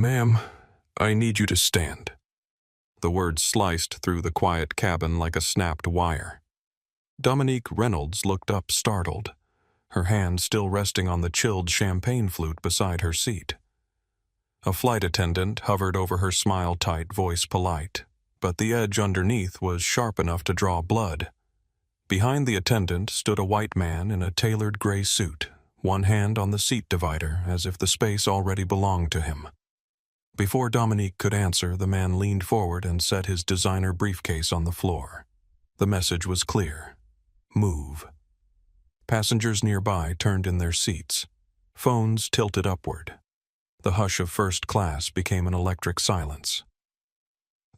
Ma'am, I need you to stand. The words sliced through the quiet cabin like a snapped wire. Dominique Reynolds looked up startled, her hand still resting on the chilled champagne flute beside her seat. A flight attendant hovered over her smile-tight voice polite, but the edge underneath was sharp enough to draw blood. Behind the attendant stood a white man in a tailored gray suit, one hand on the seat divider as if the space already belonged to him. Before Dominique could answer, the man leaned forward and set his designer briefcase on the floor. The message was clear. Move. Passengers nearby turned in their seats, phones tilted upward. The hush of first class became an electric silence.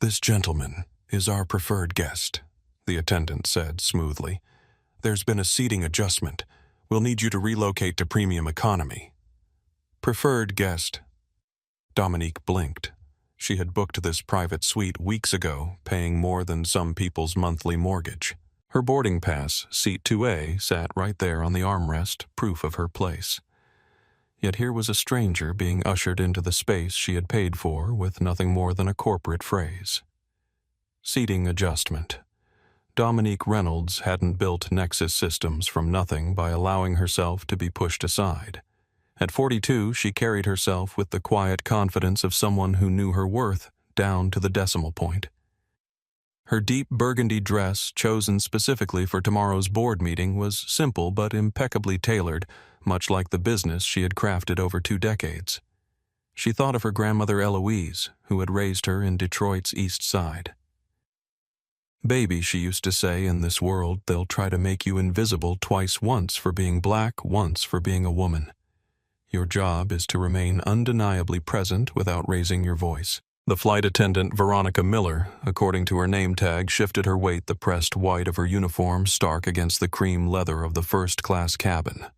"This gentleman is our preferred guest," the attendant said smoothly. "There's been a seating adjustment. We'll need you to relocate to premium economy." "Preferred guest." Dominique blinked. She had booked this private suite weeks ago, paying more than some people's monthly mortgage. Her boarding pass, seat 2A, sat right there on the armrest, proof of her place. Yet here was a stranger being ushered into the space she had paid for with nothing more than a corporate phrase. Seating adjustment. Dominique Reynolds hadn't built Nexus systems from nothing by allowing herself to be pushed aside. At 42, she carried herself with the quiet confidence of someone who knew her worth down to the decimal point. Her deep burgundy dress, chosen specifically for tomorrow's board meeting, was simple but impeccably tailored, much like the business she had crafted over 2 decades. She thought of her grandmother Eloise, who had raised her in Detroit's East Side. "Baby," she used to say, "in this world they'll try to make you invisible twice, once for being black, once for being a woman. Your job is to remain undeniably present without raising your voice." The flight attendant, Veronica Miller, according to her name tag, shifted her weight, the pressed white of her uniform stark against the cream leather of the first-class cabin.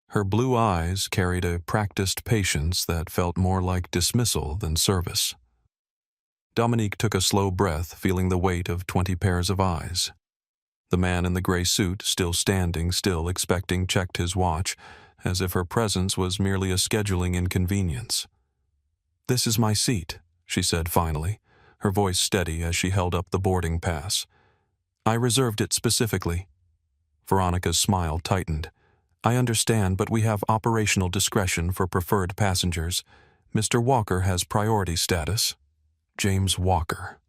Her blue eyes carried a practiced patience that felt more like dismissal than service. Dominique took a slow breath, feeling the weight of 20 pairs of eyes. The man in the gray suit, still standing, still expecting, checked his watch, as if her presence was merely a scheduling inconvenience. "This is my seat," she said finally, her voice steady as she held up the boarding pass. "I reserved it specifically." Veronica's smile tightened. "I understand, but we have operational discretion for preferred passengers. Mr. Walker has priority status." James Walker.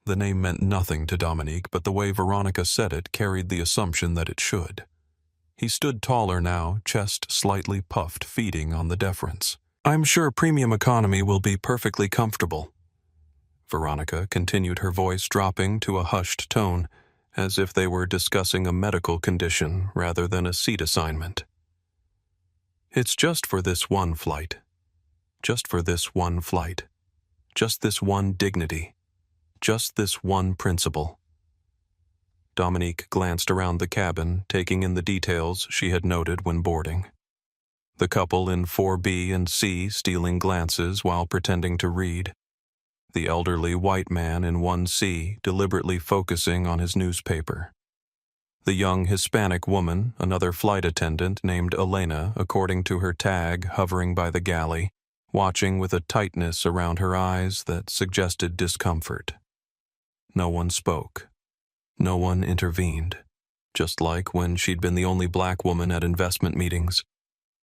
The name meant nothing to Dominique, but the way Veronica said it carried the assumption that it should. He stood taller now, chest slightly puffed, feeding on the deference. "I'm sure premium economy will be perfectly comfortable." Veronica continued, her voice dropping to a hushed tone, as if they were discussing a medical condition rather than a seat assignment. "It's just for this one flight. Just for this one flight. Just this one dignity. Just this one principle." Dominique glanced around the cabin, taking in the details she had noted when boarding. The couple in 4B and C stealing glances while pretending to read. The elderly white man in 1C deliberately focusing on his newspaper. The young Hispanic woman, another flight attendant named Elena, according to her tag, hovering by the galley, watching with a tightness around her eyes that suggested discomfort. No one spoke. No one intervened. Just like when she'd been the only black woman at investment meetings.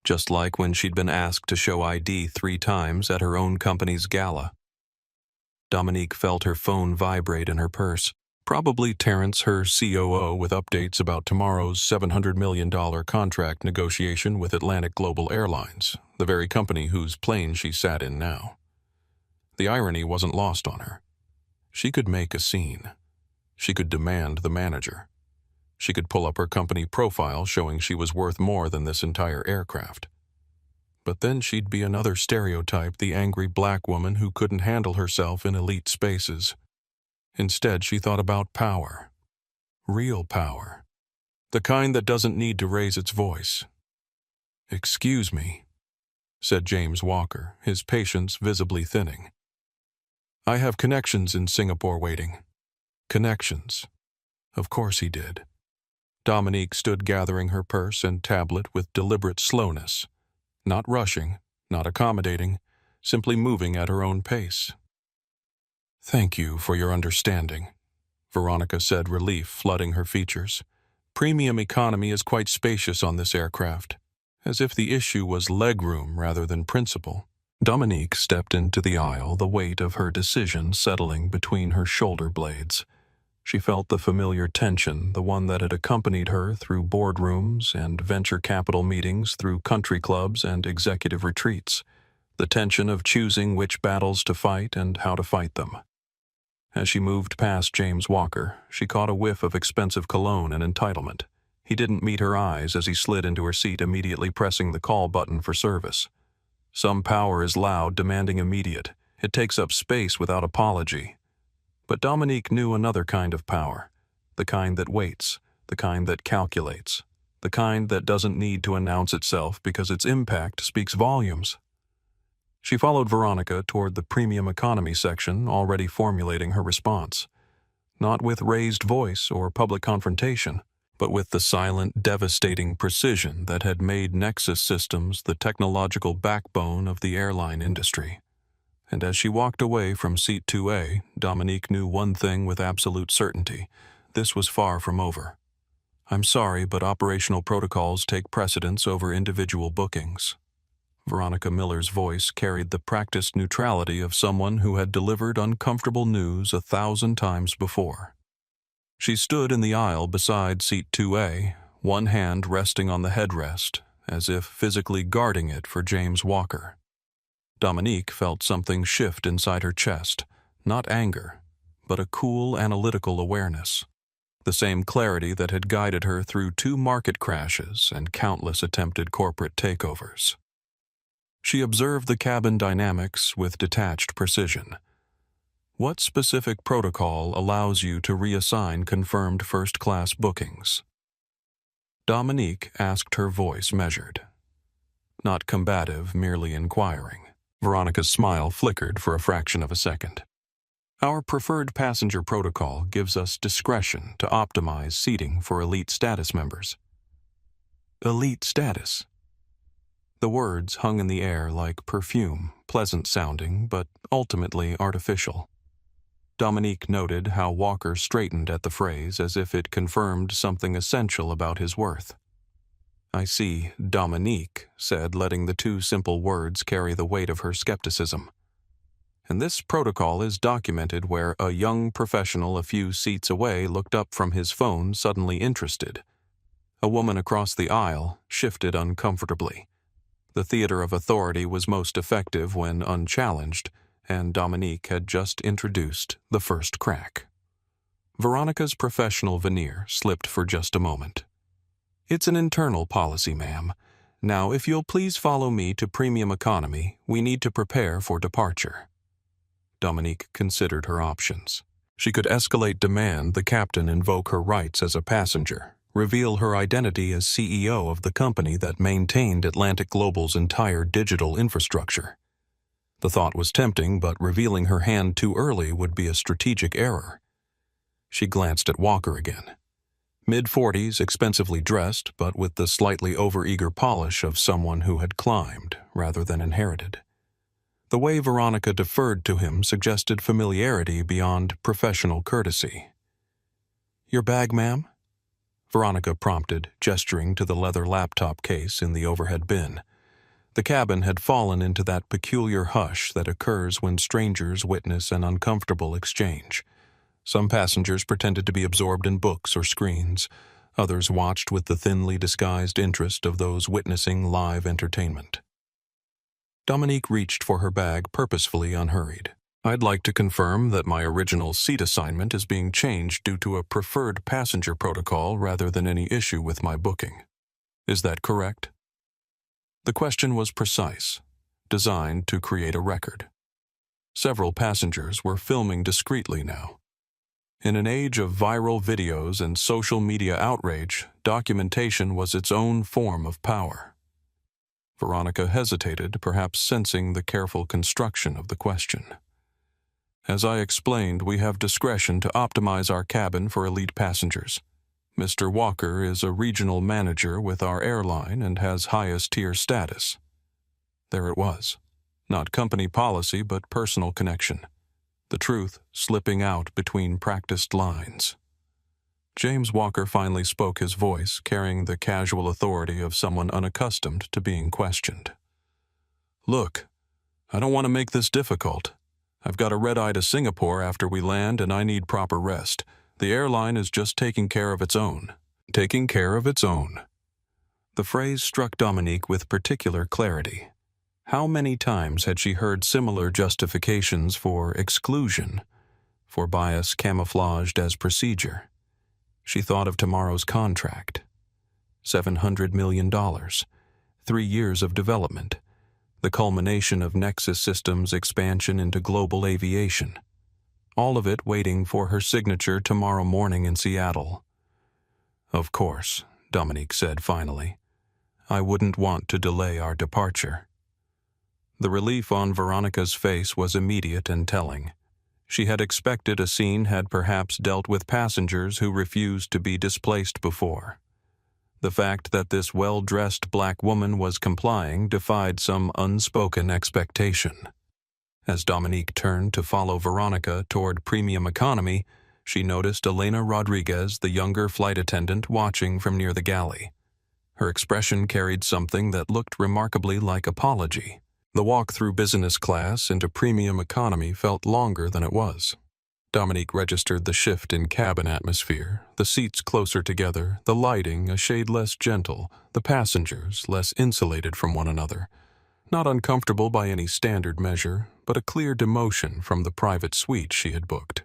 Just like when she'd been asked to show ID 3 times at her own company's gala. Dominique felt her phone vibrate in her purse. Probably Terrence, her COO, with updates about tomorrow's $700 million contract negotiation with Atlantic Global Airlines, the very company whose plane she sat in now. The irony wasn't lost on her. She could make a scene. She could demand the manager. She could pull up her company profile showing she was worth more than this entire aircraft. But then she'd be another stereotype, the angry black woman who couldn't handle herself in elite spaces. Instead, she thought about power. Real power. The kind that doesn't need to raise its voice. "Excuse me," said James Walker, his patience visibly thinning. "I have connections in Singapore waiting." Connections. Of course he did. Dominique stood gathering her purse and tablet with deliberate slowness. Not rushing, not accommodating, simply moving at her own pace. "Thank you for your understanding," Veronica said, relief flooding her features. "Premium economy is quite spacious on this aircraft," as if the issue was legroom rather than principle. Dominique stepped into the aisle, the weight of her decision settling between her shoulder blades. She felt the familiar tension, the one that had accompanied her through boardrooms and venture capital meetings, through country clubs and executive retreats. The tension of choosing which battles to fight and how to fight them. As she moved past James Walker, she caught a whiff of expensive cologne and entitlement. He didn't meet her eyes as he slid into her seat, immediately pressing the call button for service. Some power is loud, demanding immediate. It takes up space without apology. But Dominique knew another kind of power, the kind that waits, the kind that calculates, the kind that doesn't need to announce itself because its impact speaks volumes. She followed Veronica toward the premium economy section, already formulating her response. Not with raised voice or public confrontation, but with the silent, devastating precision that had made Nexus Systems the technological backbone of the airline industry. And as she walked away from seat 2A, Dominique knew one thing with absolute certainty. This was far from over. "I'm sorry, but operational protocols take precedence over individual bookings." Veronica Miller's voice carried the practiced neutrality of someone who had delivered uncomfortable news 1,000 times before. She stood in the aisle beside seat 2A, one hand resting on the headrest, as if physically guarding it for James Walker. Dominique felt something shift inside her chest, not anger, but a cool, analytical awareness. The same clarity that had guided her through 2 market crashes and countless attempted corporate takeovers. She observed the cabin dynamics with detached precision. What specific protocol allows you to reassign confirmed first-class bookings? Dominique asked, her voice measured. Not combative, merely inquiring. Veronica's smile flickered for a fraction of a second. "Our preferred passenger protocol gives us discretion to optimize seating for elite status members." Elite status? The words hung in the air like perfume, pleasant-sounding, but ultimately artificial. Dominique noted how Walker straightened at the phrase as if it confirmed something essential about his worth. "I see," Dominique said, letting the 2 simple words carry the weight of her skepticism. "And this protocol is documented where a young professional a few seats away looked up from his phone, suddenly interested. A woman across the aisle shifted uncomfortably. The theater of authority was most effective when unchallenged, and Dominique had just introduced the first crack." Veronica's professional veneer slipped for just a moment. "It's an internal policy, ma'am. Now, if you'll please follow me to premium economy, we need to prepare for departure." Dominique considered her options. She could escalate demand, the captain invoke her rights as a passenger, reveal her identity as CEO of the company that maintained Atlantic Global's entire digital infrastructure. The thought was tempting, but revealing her hand too early would be a strategic error. She glanced at Walker again. Mid-40s, expensively dressed, but with the slightly overeager polish of someone who had climbed rather than inherited. The way Veronica deferred to him suggested familiarity beyond professional courtesy. "Your bag, ma'am?" Veronica prompted, gesturing to the leather laptop case in the overhead bin. The cabin had fallen into that peculiar hush that occurs when strangers witness an uncomfortable exchange. Some passengers pretended to be absorbed in books or screens. Others watched with the thinly disguised interest of those witnessing live entertainment. Dominique reached for her bag, purposefully unhurried. "I'd like to confirm that my original seat assignment is being changed due to a preferred passenger protocol rather than any issue with my booking. Is that correct?" The question was precise, designed to create a record. Several passengers were filming discreetly now. In an age of viral videos and social media outrage, documentation was its own form of power. Veronica hesitated, perhaps sensing the careful construction of the question. "As I explained, we have discretion to optimize our cabin for elite passengers. Mr. Walker is a regional manager with our airline and has highest tier status." There it was. Not company policy, but personal connection. The truth slipping out between practiced lines. James Walker finally spoke, his voice carrying the casual authority of someone unaccustomed to being questioned. "Look, I don't want to make this difficult. I've got a red-eye to Singapore after we land, and I need proper rest. The airline is just taking care of its own." Taking care of its own. The phrase struck Dominique with particular clarity. How many times had she heard similar justifications for exclusion, for bias camouflaged as procedure? She thought of tomorrow's contract. $700 million, 3 years of development, the culmination of Nexus Systems' expansion into global aviation. All of it waiting for her signature tomorrow morning in Seattle. "Of course," Dominique said finally. "I wouldn't want to delay our departure." The relief on Veronica's face was immediate and telling. She had expected a scene had perhaps dealt with passengers who refused to be displaced before. The fact that this well-dressed black woman was complying defied some unspoken expectation. As Dominique turned to follow Veronica toward premium economy, she noticed Elena Rodriguez, the younger flight attendant, watching from near the galley. Her expression carried something that looked remarkably like apology. The walk through business class into premium economy felt longer than it was. Dominique registered the shift in cabin atmosphere, the seats closer together, the lighting a shade less gentle, the passengers less insulated from one another. Not uncomfortable by any standard measure, but a clear demotion from the private suite she had booked.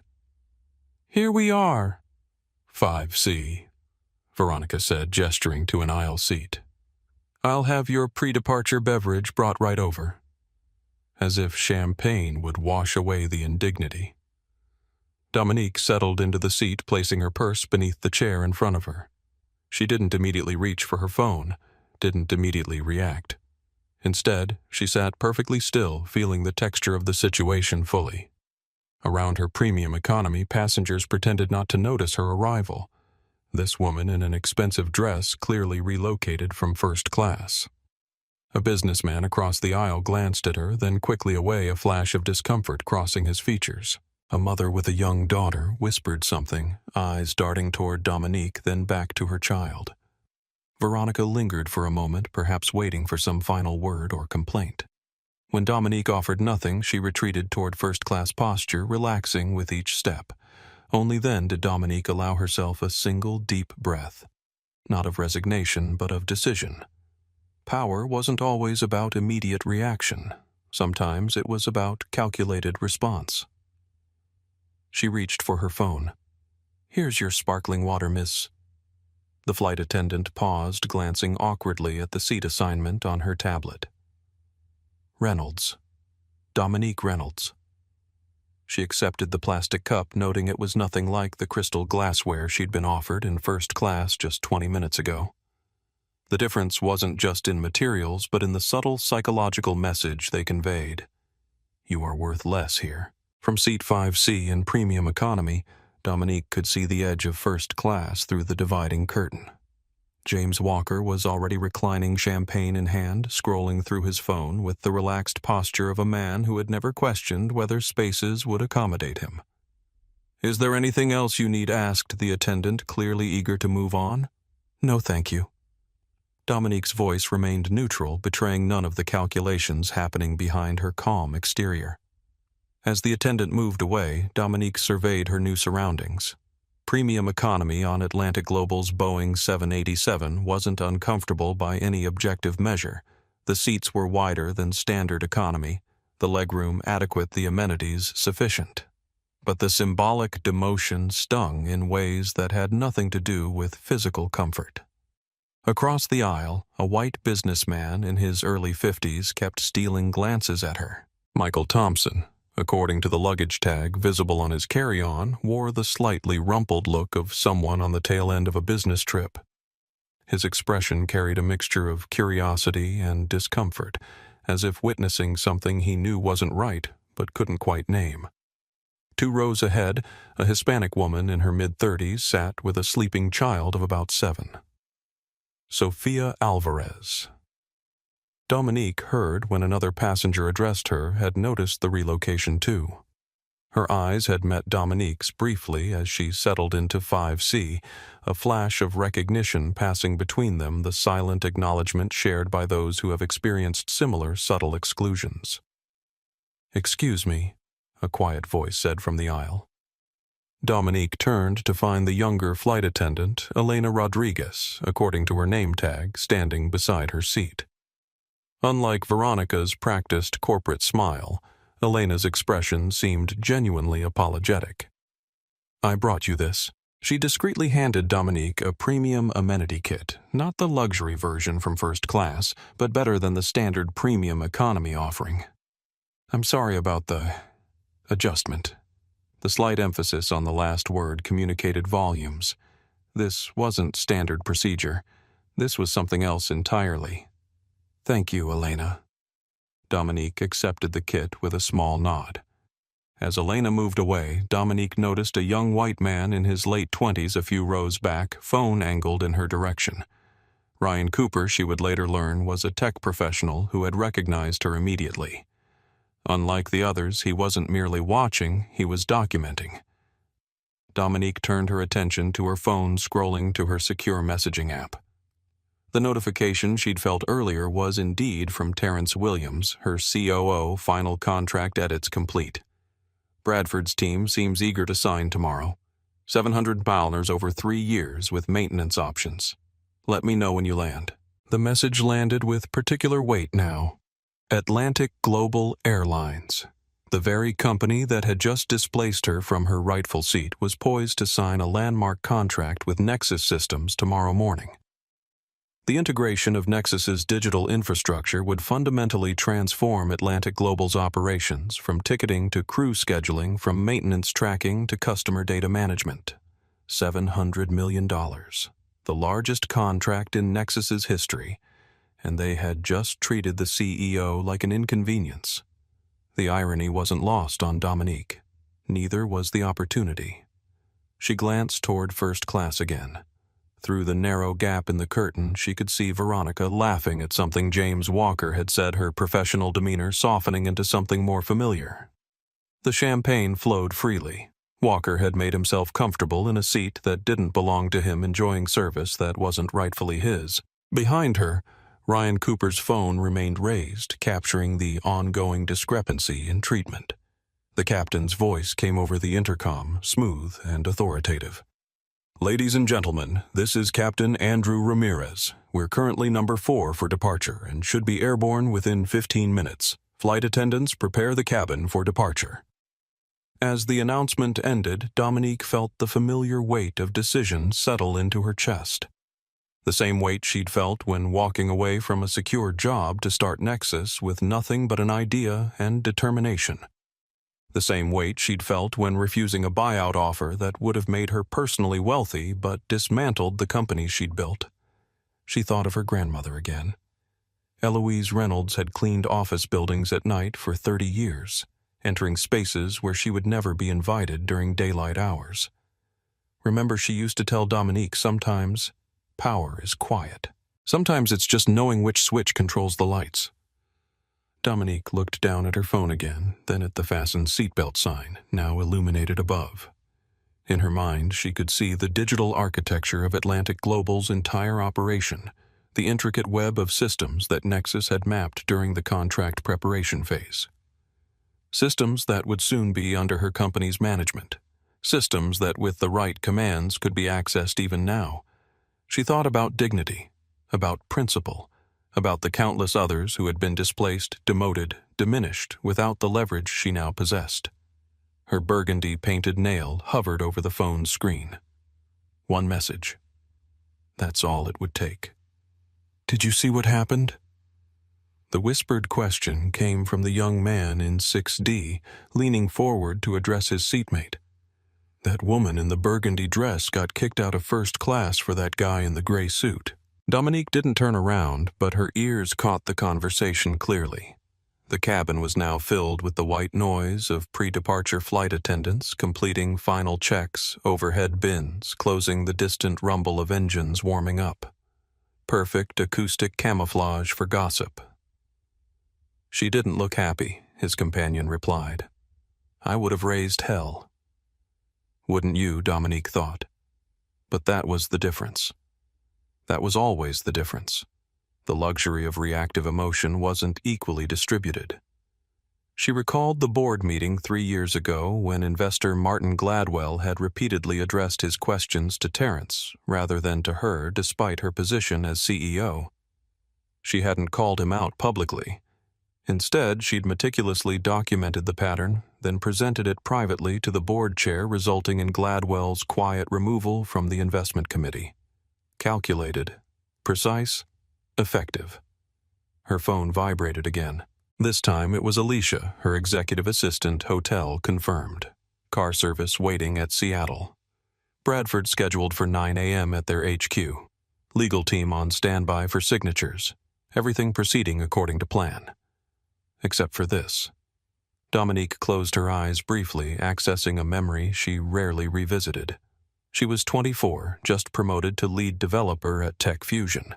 "Here we are." 5C, Veronica said, gesturing to an aisle seat. "I'll have your pre-departure beverage brought right over." As if champagne would wash away the indignity. Dominique settled into the seat, placing her purse beneath the chair in front of her. She didn't immediately reach for her phone, didn't immediately react. Instead, she sat perfectly still, feeling the texture of the situation fully. Around her premium economy, passengers pretended not to notice her arrival. This woman in an expensive dress clearly relocated from first class. A businessman across the aisle glanced at her, then quickly away, a flash of discomfort crossing his features. A mother with a young daughter whispered something, eyes darting toward Dominique, then back to her child. Veronica lingered for a moment, perhaps waiting for some final word or complaint. When Dominique offered nothing, she retreated toward first-class posture, relaxing with each step. Only then did Dominique allow herself a single deep breath. Not of resignation, but of decision. Power wasn't always about immediate reaction. Sometimes it was about calculated response. She reached for her phone. "Here's your sparkling water, miss." The flight attendant paused, glancing awkwardly at the seat assignment on her tablet. Reynolds. Dominique Reynolds. She accepted the plastic cup, noting it was nothing like the crystal glassware she'd been offered in first class just 20 minutes ago. The difference wasn't just in materials, but in the subtle psychological message they conveyed. You are worth less here. From seat 5C in premium economy, Dominique could see the edge of first class through the dividing curtain. James Walker was already reclining, champagne in hand, scrolling through his phone with the relaxed posture of a man who had never questioned whether spaces would accommodate him. "Is there anything else you need?" asked the attendant, clearly eager to move on. "No, thank you." Dominique's voice remained neutral, betraying none of the calculations happening behind her calm exterior. As the attendant moved away, Dominique surveyed her new surroundings. Premium economy on Atlantic Global's Boeing 787 wasn't uncomfortable by any objective measure. The seats were wider than standard economy, the legroom adequate, the amenities sufficient. But the symbolic demotion stung in ways that had nothing to do with physical comfort. Across the aisle, a white businessman in his early 50s kept stealing glances at her. Michael Thompson, according to the luggage tag visible on his carry-on, wore the slightly rumpled look of someone on the tail end of a business trip. His expression carried a mixture of curiosity and discomfort, as if witnessing something he knew wasn't right but couldn't quite name. 2 rows ahead, a Hispanic woman in her mid-30s sat with a sleeping child of about 7. Sofia Alvarez. Dominique heard when another passenger addressed her had noticed the relocation too. Her eyes had met Dominique's briefly as she settled into 5C, a flash of recognition passing between them, the silent acknowledgement shared by those who have experienced similar subtle exclusions. "Excuse me," a quiet voice said from the aisle. Dominique turned to find the younger flight attendant, Elena Rodriguez, according to her name tag, standing beside her seat. Unlike Veronica's practiced corporate smile, Elena's expression seemed genuinely apologetic. "I brought you this." She discreetly handed Dominique a premium amenity kit, not the luxury version from first class, but better than the standard premium economy offering. "I'm sorry about the adjustment." The slight emphasis on the last word communicated volumes. This wasn't standard procedure. This was something else entirely. "Thank you, Elena." Dominique accepted the kit with a small nod. As Elena moved away, Dominique noticed a young white man in his late 20s a few rows back, phone angled in her direction. Ryan Cooper, she would later learn, was a tech professional who had recognized her immediately. Unlike the others, he wasn't merely watching, he was documenting. Dominique turned her attention to her phone, scrolling to her secure messaging app. The notification she'd felt earlier was indeed from Terrence Williams, her COO. Final contract edits complete. Bradford's team seems eager to sign tomorrow. $700 over 3 years with maintenance options. Let me know when you land. The message landed with particular weight now. Atlantic Global Airlines. The very company that had just displaced her from her rightful seat was poised to sign a landmark contract with Nexus Systems tomorrow morning. The integration of Nexus's digital infrastructure would fundamentally transform Atlantic Global's operations, from ticketing to crew scheduling, from maintenance tracking to customer data management. $700 million, the largest contract in Nexus's history, and they had just treated the CEO like an inconvenience. The irony wasn't lost on Dominique. Neither was the opportunity. She glanced toward first class again. Through the narrow gap in the curtain, she could see Veronica laughing at something James Walker had said, her professional demeanor softening into something more familiar. The champagne flowed freely. Walker had made himself comfortable in a seat that didn't belong to him, enjoying service that wasn't rightfully his. Behind her, Ryan Cooper's phone remained raised, capturing the ongoing discrepancy in treatment. The captain's voice came over the intercom, smooth and authoritative. "Ladies and gentlemen, this is Captain Andrew Ramirez. We're currently number 4 for departure and should be airborne within 15 minutes. Flight attendants, prepare the cabin for departure." As the announcement ended, Dominique felt the familiar weight of decision settle into her chest. The same weight she'd felt when walking away from a secure job to start Nexus with nothing but an idea and determination. The same weight she'd felt when refusing a buyout offer that would have made her personally wealthy but dismantled the company she'd built. She thought of her grandmother again. Eloise Reynolds had cleaned office buildings at night for 30 years, entering spaces where she would never be invited during daylight hours. Remember, she used to tell Dominique sometimes power is quiet. Sometimes it's just knowing which switch controls the lights. Dominique looked down at her phone again, then at the fastened seatbelt sign, now illuminated above. In her mind, she could see the digital architecture of Atlantic Global's entire operation, the intricate web of systems that Nexus had mapped during the contract preparation phase. Systems that would soon be under her company's management. Systems that, with the right commands, could be accessed even now. She thought about dignity, about principle, about the countless others who had been displaced, demoted, diminished without the leverage she now possessed. Her burgundy-painted nail hovered over the phone's screen. One message. That's all it would take. "Did you see what happened?" The whispered question came from the young man in 6D, leaning forward to address his seatmate. "That woman in the burgundy dress got kicked out of first class for that guy in the gray suit." Dominique didn't turn around, but her ears caught the conversation clearly. The cabin was now filled with the white noise of pre-departure flight attendants completing final checks, overhead bins, closing the distant rumble of engines warming up. Perfect acoustic camouflage for gossip. She didn't look happy, his companion replied. I would have raised hell. Wouldn't you, Dominique thought. But that was the difference. That was always the difference. The luxury of reactive emotion wasn't equally distributed. She recalled the board meeting 3 years ago when investor Martin Gladwell had repeatedly addressed his questions to Terrence rather than to her despite her position as CEO. She hadn't called him out publicly. Instead, she'd meticulously documented the pattern, then presented it privately to the board chair, resulting in Gladwell's quiet removal from the investment committee. Calculated, precise, effective. Her phone vibrated again. This time it was Alicia, her executive assistant, hotel confirmed. Car service waiting at Seattle. Bradford scheduled for 9 a.m. at their HQ. Legal team on standby for signatures. Everything proceeding according to plan. Except for this. Dominique closed her eyes briefly, accessing a memory she rarely revisited. She was 24, just promoted to lead developer at Tech Fusion.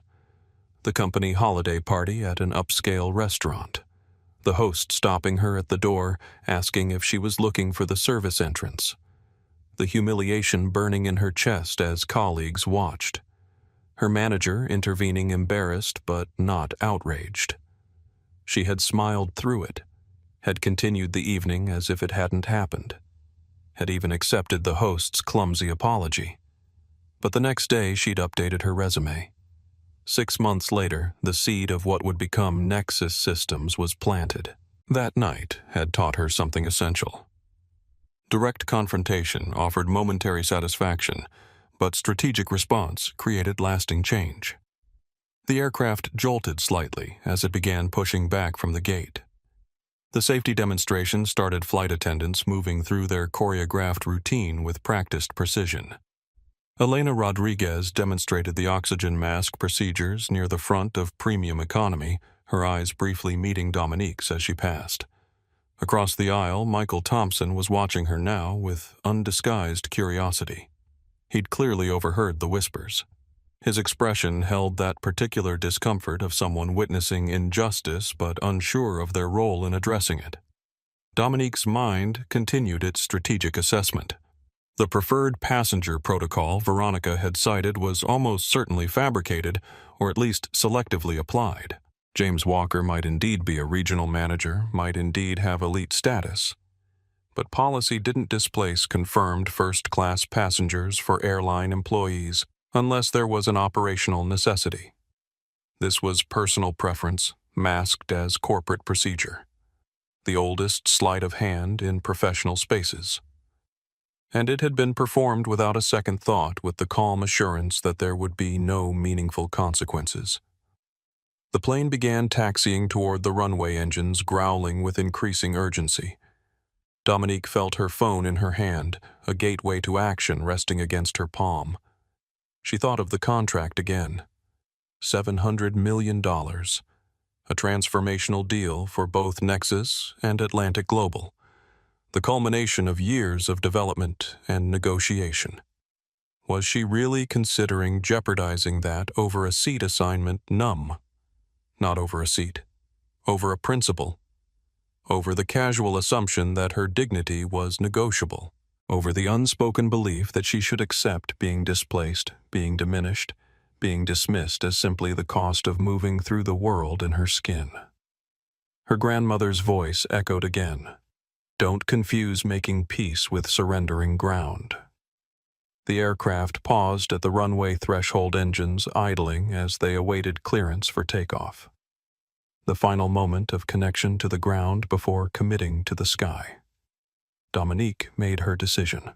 The company holiday party at an upscale restaurant. The host stopping her at the door, asking if she was looking for the service entrance. The humiliation burning in her chest as colleagues watched. Her manager intervening embarrassed but not outraged. She had smiled through it, had continued the evening as if it hadn't happened, had even accepted the host's clumsy apology. But the next day she'd updated her resume. 6 months later, the seed of what would become Nexus Systems was planted. That night had taught her something essential. Direct confrontation offered momentary satisfaction, but strategic response created lasting change. The aircraft jolted slightly as it began pushing back from the gate. The safety demonstration started flight attendants moving through their choreographed routine with practiced precision. Elena Rodriguez demonstrated the oxygen mask procedures near the front of Premium Economy, her eyes briefly meeting Dominique's as she passed. Across the aisle, Michael Thompson was watching her now with undisguised curiosity. He'd clearly overheard the whispers. His expression held that particular discomfort of someone witnessing injustice but unsure of their role in addressing it. Dominique's mind continued its strategic assessment. The preferred passenger protocol Veronica had cited was almost certainly fabricated, or at least selectively applied. James Walker might indeed be a regional manager, might indeed have elite status. But policy didn't displace confirmed first-class passengers for airline employees unless there was an operational necessity. This was personal preference, masked as corporate procedure. The oldest sleight of hand in professional spaces. And it had been performed without a second thought, with the calm assurance that there would be no meaningful consequences. The plane began taxiing toward the runway, engines growling with increasing urgency. Dominique felt her phone in her hand, a gateway to action resting against her palm. She thought of the contract again. $700 million. A transformational deal for both Nexus and Atlantic Global. The culmination of years of development and negotiation. Was she really considering jeopardizing that over a seat assignment numb? Not over a seat. Over a principle. Over the casual assumption that her dignity was negotiable. Over the unspoken belief that she should accept being displaced, being diminished, being dismissed as simply the cost of moving through the world in her skin. Her grandmother's voice echoed again. Don't confuse making peace with surrendering ground. The aircraft paused at the runway threshold, engines idling as they awaited clearance for takeoff. The final moment of connection to the ground before committing to the sky. Dominique made her decision.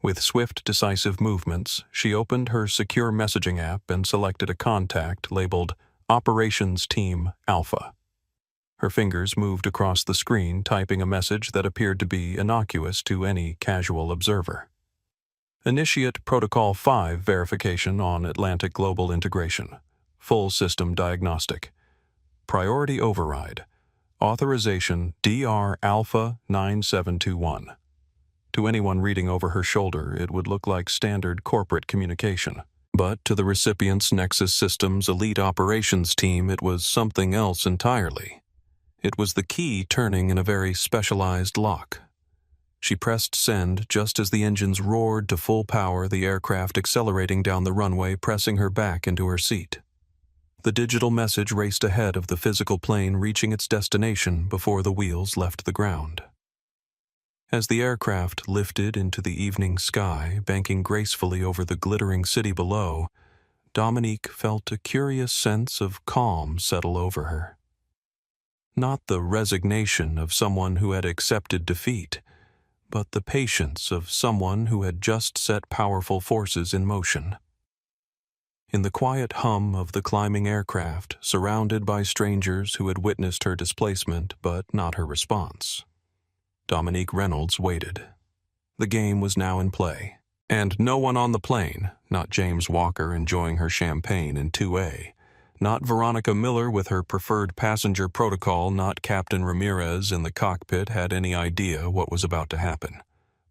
With swift, decisive movements, she opened her secure messaging app and selected a contact labeled Operations Team Alpha. Her fingers moved across the screen, typing a message that appeared to be innocuous to any casual observer. Initiate Protocol 5 verification on Atlantic Global integration. Full system diagnostic. Priority override. Authorization DR Alpha 9721. To anyone reading over her shoulder, it would look like standard corporate communication. But to the recipient's Nexus Systems elite operations team, it was something else entirely. It was the key turning in a very specialized lock. She pressed send just as the engines roared to full power, the aircraft accelerating down the runway, pressing her back into her seat. The digital message raced ahead of the physical plane, reaching its destination before the wheels left the ground. As the aircraft lifted into the evening sky, banking gracefully over the glittering city below, Dominique felt a curious sense of calm settle over her. Not the resignation of someone who had accepted defeat, but the patience of someone who had just set powerful forces in motion. In the quiet hum of the climbing aircraft, surrounded by strangers who had witnessed her displacement but not her response, Dominique Reynolds waited. The game was now in play, and no one on the plane, not James Walker enjoying her champagne in 2A, not Veronica Miller with her preferred passenger protocol, not Captain Ramirez in the cockpit, had any idea what was about to happen.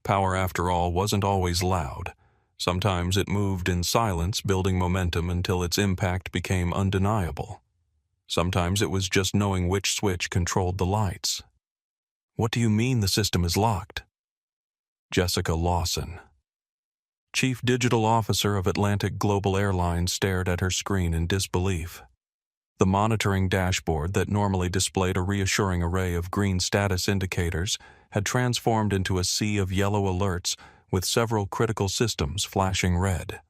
Power, after all, wasn't always loud. Sometimes it moved in silence, building momentum until its impact became undeniable. Sometimes it was just knowing which switch controlled the lights. "What do you mean the system is locked?" Jessica Lawson, Chief Digital Officer of Atlantic Global Airlines, stared at her screen in disbelief. The monitoring dashboard that normally displayed a reassuring array of green status indicators had transformed into a sea of yellow alerts, with several critical systems flashing red.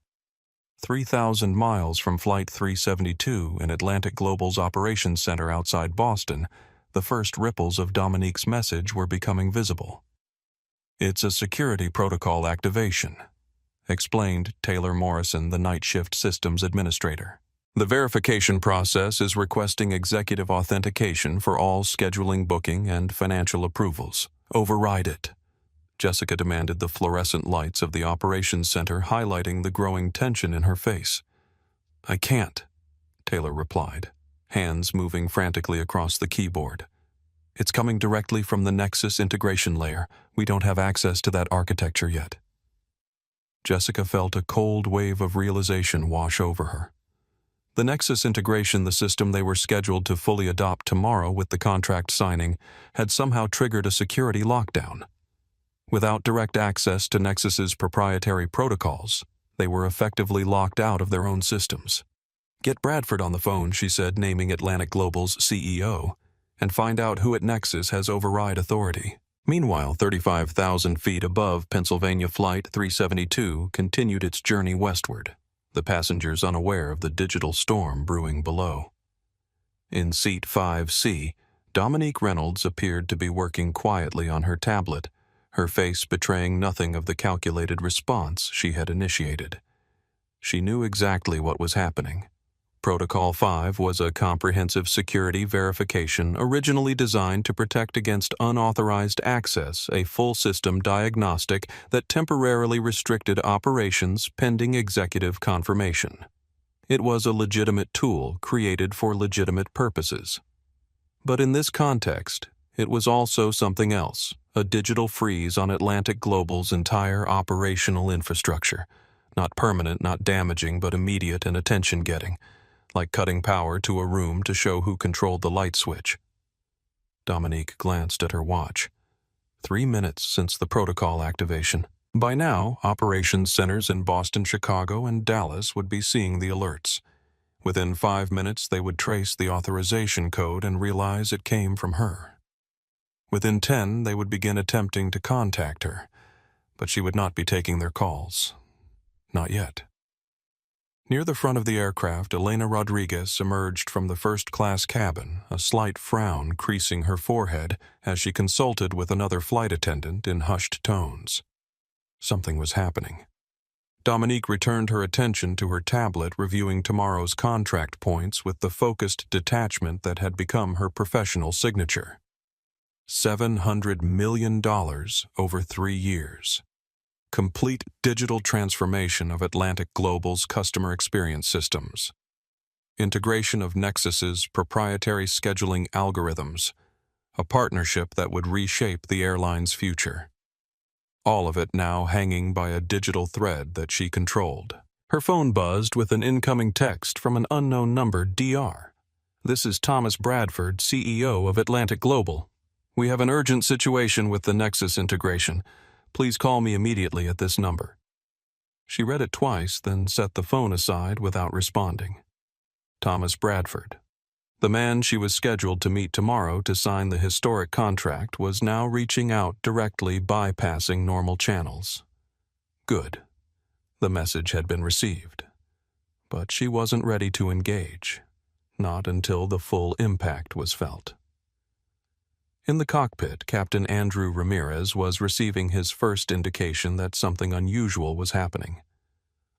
3,000 miles from Flight 372 in Atlantic Global's operations center outside Boston, the first ripples of Dominique's message were becoming visible. "It's a security protocol activation," explained Taylor Morrison, the night shift systems administrator. "The verification process is requesting executive authentication for all scheduling, booking, and financial approvals. Override it." Jessica demanded, the fluorescent lights of the operations center highlighting the growing tension in her face. "I can't," Taylor replied, hands moving frantically across the keyboard. "It's coming directly from the Nexus integration layer. We don't have access to that architecture yet." Jessica felt a cold wave of realization wash over her. The Nexus integration, the system they were scheduled to fully adopt tomorrow with the contract signing, had somehow triggered a security lockdown. Without direct access to Nexus's proprietary protocols, they were effectively locked out of their own systems. "Get Bradford on the phone," she said, naming Atlantic Global's CEO, "and find out who at Nexus has override authority." Meanwhile, 35,000 feet above Pennsylvania, Flight 372 continued its journey westward, the passengers unaware of the digital storm brewing below. In Seat 5C, Dominique Reynolds appeared to be working quietly on her tablet, her face betraying nothing of the calculated response she had initiated. She knew exactly what was happening. Protocol 5 was a comprehensive security verification originally designed to protect against unauthorized access, a full-system diagnostic that temporarily restricted operations pending executive confirmation. It was a legitimate tool created for legitimate purposes. But in this context, it was also something else, a digital freeze on Atlantic Global's entire operational infrastructure. Not permanent, not damaging, but immediate and attention-getting, like cutting power to a room to show who controlled the light switch. Dominique glanced at her watch. 3 minutes since the protocol activation. By now, operations centers in Boston, Chicago, and Dallas would be seeing the alerts. Within 5 minutes, they would trace the authorization code and realize it came from her. Within 10, they would begin attempting to contact her, but she would not be taking their calls. Not yet. Near the front of the aircraft, Elena Rodriguez emerged from the first-class cabin, a slight frown creasing her forehead as she consulted with another flight attendant in hushed tones. Something was happening. Dominique returned her attention to her tablet, reviewing tomorrow's contract points with the focused detachment that had become her professional signature. $700 million over 3 years. Complete digital transformation of Atlantic Global's customer experience systems. Integration of Nexus's proprietary scheduling algorithms. A partnership that would reshape the airline's future. All of it now hanging by a digital thread that she controlled. Her phone buzzed with an incoming text from an unknown number, DR. This is Thomas Bradford, CEO of Atlantic Global. We have an urgent situation with the Nexus integration. Please call me immediately at this number." She read it twice, then set the phone aside without responding. Thomas Bradford. The man she was scheduled to meet tomorrow to sign the historic contract was now reaching out directly, bypassing normal channels. Good. The message had been received. But she wasn't ready to engage. Not until the full impact was felt. In the cockpit, Captain Andrew Ramirez was receiving his first indication that something unusual was happening.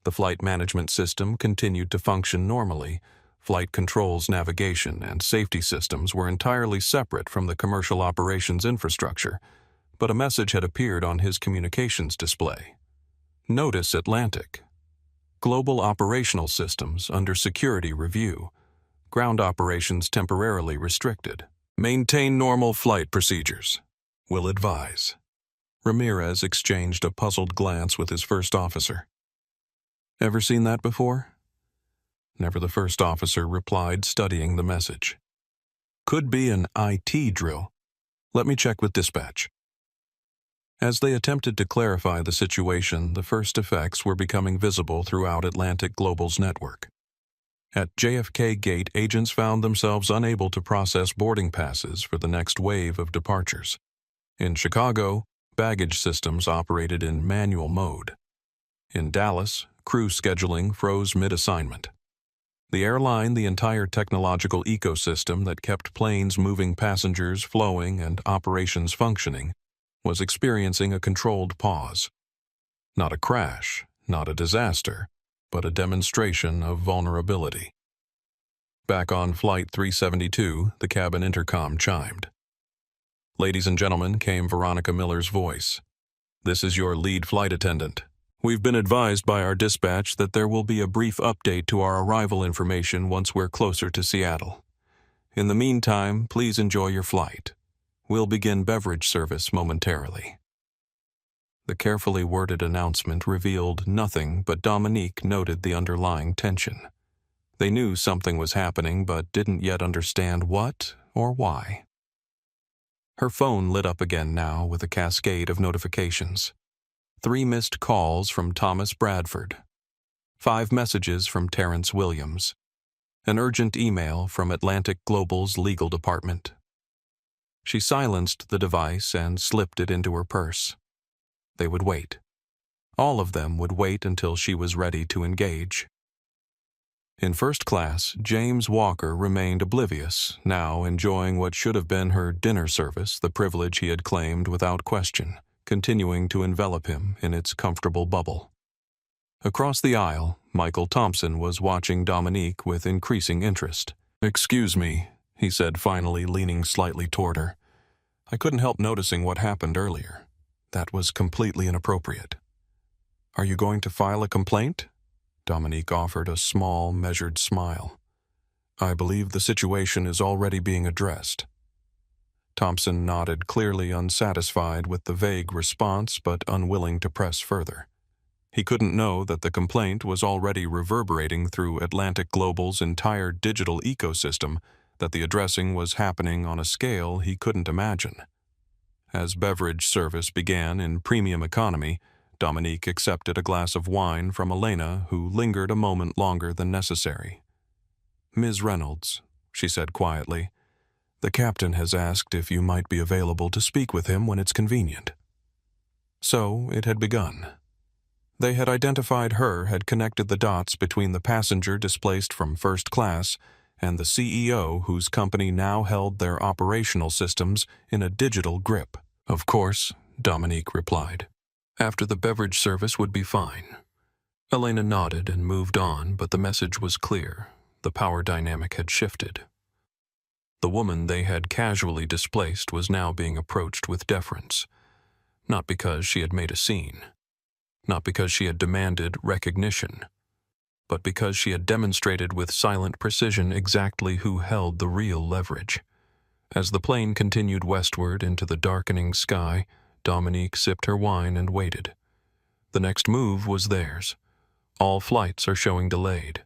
The flight management system continued to function normally. Flight controls, navigation, and safety systems were entirely separate from the commercial operations infrastructure, but a message had appeared on his communications display. Notice Atlantic. Global operational systems under security review. Ground operations temporarily restricted. Maintain normal flight procedures. Will advise. Ramirez exchanged a puzzled glance with his first officer. "Ever seen that before?" Never, the first officer replied, studying the message. "Could be an IT drill. Let me check with dispatch." As they attempted to clarify the situation, the first effects were becoming visible throughout Atlantic Global's network. At JFK Gate, agents found themselves unable to process boarding passes for the next wave of departures. In Chicago, baggage systems operated in manual mode. In Dallas, crew scheduling froze mid-assignment. The airline, the entire technological ecosystem that kept planes moving, passengers flowing, and operations functioning, was experiencing a controlled pause. Not a crash, not a disaster, but a demonstration of vulnerability. Back on Flight 372, the cabin intercom chimed. "Ladies and gentlemen," came Veronica Miller's voice. "This is your lead flight attendant. We've been advised by our dispatch that there will be a brief update to our arrival information once we're closer to Seattle. In the meantime, please enjoy your flight. We'll begin beverage service momentarily." The carefully worded announcement revealed nothing, but Dominique noted the underlying tension. They knew something was happening, but didn't yet understand what or why. Her phone lit up again now with a cascade of notifications. 3 missed calls from Thomas Bradford. 5 messages from Terrence Williams. An urgent email from Atlantic Global's legal department. She silenced the device and slipped it into her purse. They would wait. All of them would wait until she was ready to engage. In first class, James Walker remained oblivious, now enjoying what should have been her dinner service, the privilege he had claimed without question, continuing to envelop him in its comfortable bubble. Across the aisle, Michael Thompson was watching Dominique with increasing interest. "Excuse me," he said finally, leaning slightly toward her. "I couldn't help noticing what happened earlier. That was completely inappropriate." "Are you going to file a complaint?" Dominique offered a small, measured smile. "I believe the situation is already being addressed." Thompson nodded, clearly unsatisfied with the vague response but unwilling to press further. He couldn't know that the complaint was already reverberating through Atlantic Global's entire digital ecosystem, that the addressing was happening on a scale he couldn't imagine. As beverage service began in premium economy, Dominique accepted a glass of wine from Elena, who lingered a moment longer than necessary. "Ms. Reynolds," she said quietly, "the captain has asked if you might be available to speak with him when it's convenient." So it had begun. They had identified her, had connected the dots between the passenger displaced from first class and the CEO whose company now held their operational systems in a digital grip. "Of course," Dominique replied. "After the beverage service would be fine." Elena nodded and moved on, but the message was clear. The power dynamic had shifted. The woman they had casually displaced was now being approached with deference. Not because she had made a scene. Not because she had demanded recognition. But because she had demonstrated with silent precision exactly who held the real leverage. As the plane continued westward into the darkening sky, Dominique sipped her wine and waited. The next move was theirs. All flights are showing delayed.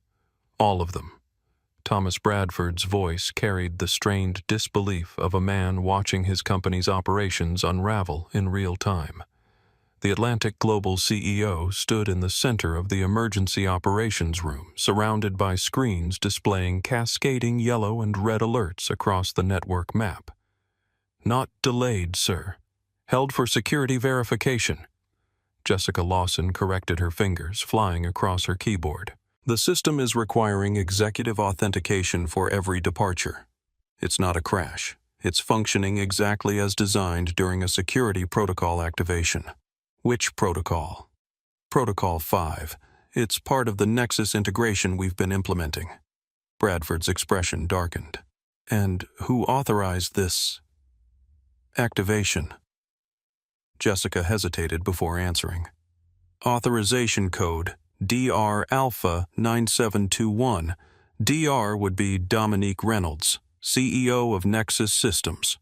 All of them. Thomas Bradford's voice carried the strained disbelief of a man watching his company's operations unravel in real time. The Atlantic Global CEO stood in the center of the emergency operations room, surrounded by screens displaying cascading yellow and red alerts across the network map. "Not delayed, sir. Held for security verification." Jessica Lawson corrected her fingers, flying across her keyboard. "The system is requiring executive authentication for every departure. It's not a crash. It's functioning exactly as designed during a security protocol activation." "Which protocol?" "Protocol 5. It's part of the Nexus integration we've been implementing." Bradford's expression darkened. "And who authorized this activation?" Jessica hesitated before answering. "Authorization code DR Alpha 9721. DR would be Dominique Reynolds, CEO of Nexus Systems."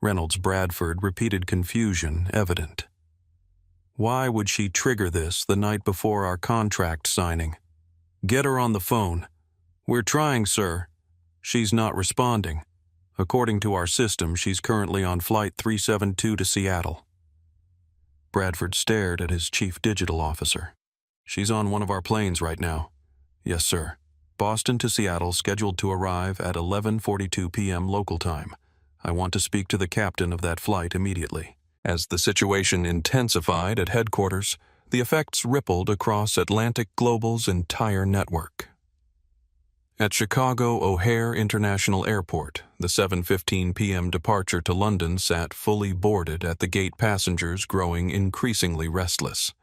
Reynolds Bradford repeated, confusion evident. "Why would she trigger this the night before our contract signing?" "Get her on the phone." "We're trying, sir." "She's not responding. According to our system, she's currently on Flight 372 to Seattle." Bradford stared at his chief digital officer. "She's on one of our planes right now." "Yes, sir. Boston to Seattle, scheduled to arrive at 11:42 p.m. local time. I want to speak to the captain of that flight immediately." As the situation intensified at headquarters, the effects rippled across Atlantic Global's entire network. At Chicago O'Hare International Airport, the 7:15 p.m. departure to London sat fully boarded at the gate, passengers growing increasingly restless.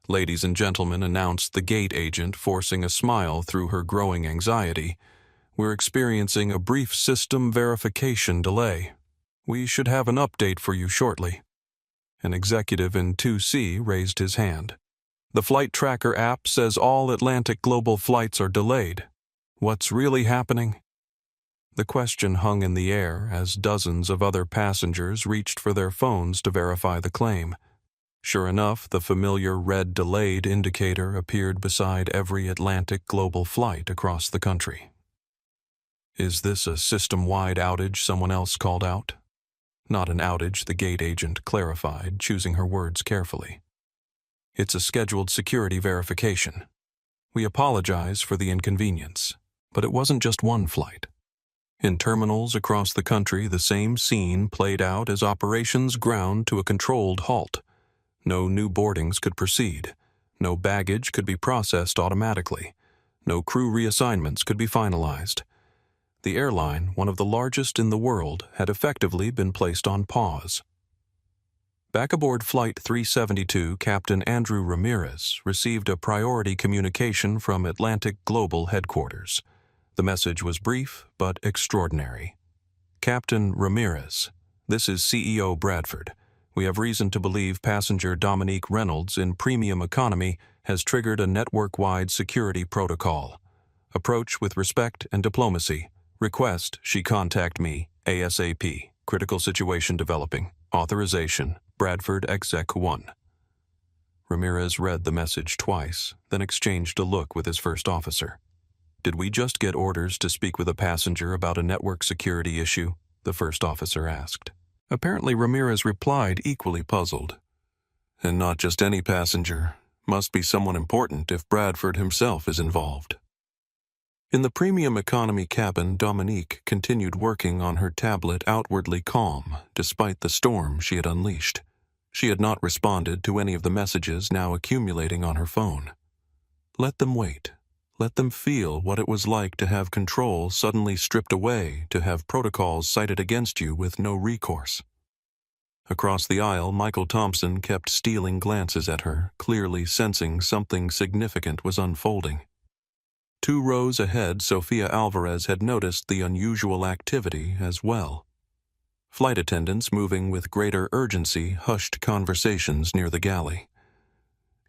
"Ladies and gentlemen," announced the gate agent, forcing a smile through her growing anxiety, "we're experiencing a brief system verification delay. We should have an update for you shortly." An executive in 2C raised his hand. "The flight tracker app says all Atlantic Global flights are delayed. What's really happening?" The question hung in the air as dozens of other passengers reached for their phones to verify the claim. Sure enough, the familiar red delayed indicator appeared beside every Atlantic Global flight across the country. "Is this a system-wide outage?" someone else called out. "Not an outage," the gate agent clarified, choosing her words carefully. "It's a scheduled security verification. We apologize for the inconvenience, but it wasn't just one flight." In terminals across the country, the same scene played out as operations ground to a controlled halt. No new boardings could proceed. No baggage could be processed automatically. No crew reassignments could be finalized. The airline, one of the largest in the world, had effectively been placed on pause. Back aboard Flight 372, Captain Andrew Ramirez received a priority communication from Atlantic Global headquarters. The message was brief but extraordinary. "Captain Ramirez, this is CEO Bradford. We have reason to believe passenger Dominique Reynolds in premium economy has triggered a network-wide security protocol. Approach with respect and diplomacy. Request she contact me ASAP. Critical situation developing. Authorization, Bradford Exec 1. Ramirez read the message twice, then exchanged a look with his first officer. "Did we just get orders to speak with a passenger about a network security issue?" the first officer asked. Apparently Ramirez replied, equally puzzled. "And not just any passenger. Must be someone important if Bradford himself is involved." In the premium economy cabin, Dominique continued working on her tablet, outwardly calm, despite the storm she had unleashed. She had not responded to any of the messages now accumulating on her phone. Let them wait. Let them feel what it was like to have control suddenly stripped away, to have protocols cited against you with no recourse. Across the aisle, Michael Thompson kept stealing glances at her, clearly sensing something significant was unfolding. 2 rows ahead, Sofia Alvarez had noticed the unusual activity as well. Flight attendants, moving with greater urgency, hushed conversations near the galley.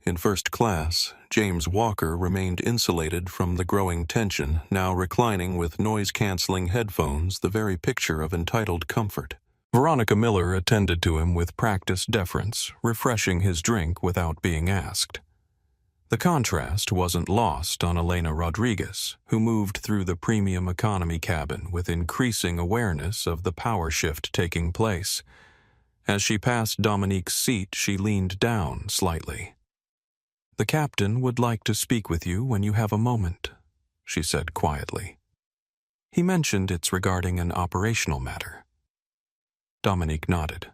In first class, James Walker remained insulated from the growing tension, now reclining with noise-canceling headphones, the very picture of entitled comfort. Veronica Miller attended to him with practiced deference, refreshing his drink without being asked. The contrast wasn't lost on Elena Rodriguez, who moved through the premium economy cabin with increasing awareness of the power shift taking place. As she passed Dominique's seat, she leaned down slightly. "The captain would like to speak with you when you have a moment," she said quietly. "He mentioned it's regarding an operational matter." Dominique nodded.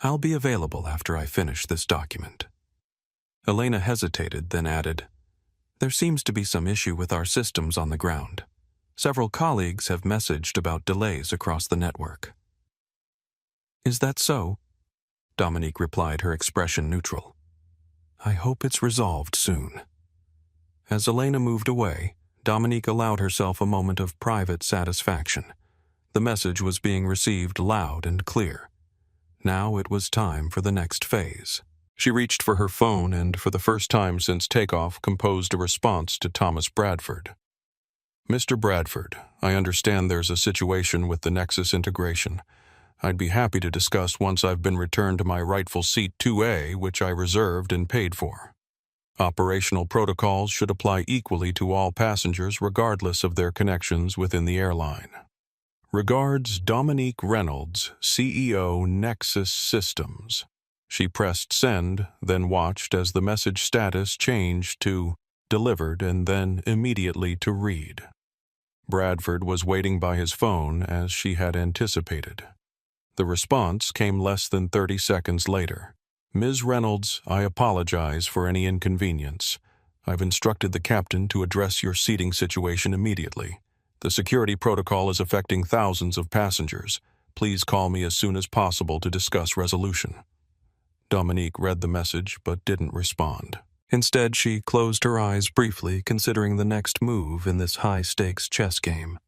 "I'll be available after I finish this document." Elena hesitated, then added, "There seems to be some issue with our systems on the ground. Several colleagues have messaged about delays across the network." "Is that so?" Dominique replied, her expression neutral. "I hope it's resolved soon." As Elena moved away, Dominique allowed herself a moment of private satisfaction. The message was being received loud and clear. Now it was time for the next phase. She reached for her phone and, for the first time since takeoff, composed a response to Thomas Bradford. "Mr. Bradford, I understand there's a situation with the Nexus integration. I'd be happy to discuss once I've been returned to my rightful seat 2A, which I reserved and paid for. Operational protocols should apply equally to all passengers regardless of their connections within the airline. Regards, Dominique Reynolds, CEO, Nexus Systems." She pressed send, then watched as the message status changed to delivered and then immediately to read. Bradford was waiting by his phone as she had anticipated. The response came less than 30 seconds later. "Ms. Reynolds, I apologize for any inconvenience. I've instructed the captain to address your seating situation immediately. The security protocol is affecting thousands of passengers. Please call me as soon as possible to discuss resolution." Dominique read the message but didn't respond. Instead, she closed her eyes briefly, considering the next move in this high-stakes chess game.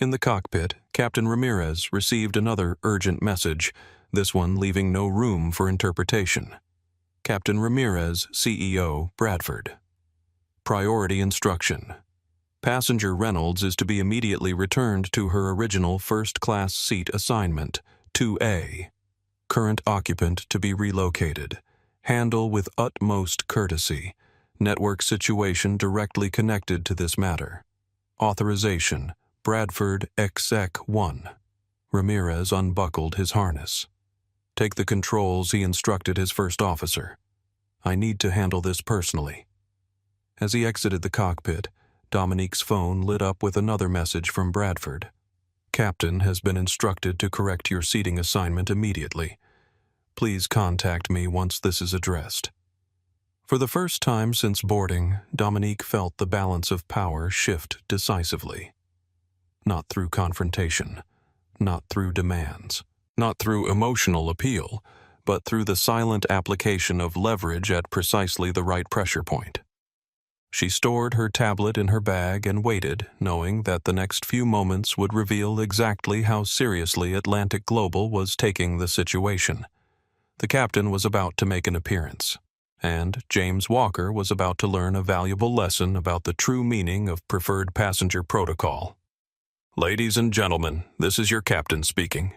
In the cockpit, Captain Ramirez received another urgent message, this one leaving no room for interpretation. Captain Ramirez, CEO, Bradford. Priority instruction. Passenger Reynolds is to be immediately returned to her original first-class seat assignment, 2A. Current occupant to be relocated. Handle with utmost courtesy. Network situation directly connected to this matter. Authorization, Bradford Exec 1. Ramirez unbuckled his harness. "Take the controls," he instructed his first officer. "I need to handle this personally." As he exited the cockpit, Dominique's phone lit up with another message from Bradford. "Captain has been instructed to correct your seating assignment immediately. Please contact me once this is addressed." For the first time since boarding, Dominique felt the balance of power shift decisively. Not through confrontation, not through demands, not through emotional appeal, but through the silent application of leverage at precisely the right pressure point. She stored her tablet in her bag and waited, knowing that the next few moments would reveal exactly how seriously Atlantic Global was taking the situation. The captain was about to make an appearance, and James Walker was about to learn a valuable lesson about the true meaning of preferred passenger protocol. "Ladies and gentlemen, this is your captain speaking."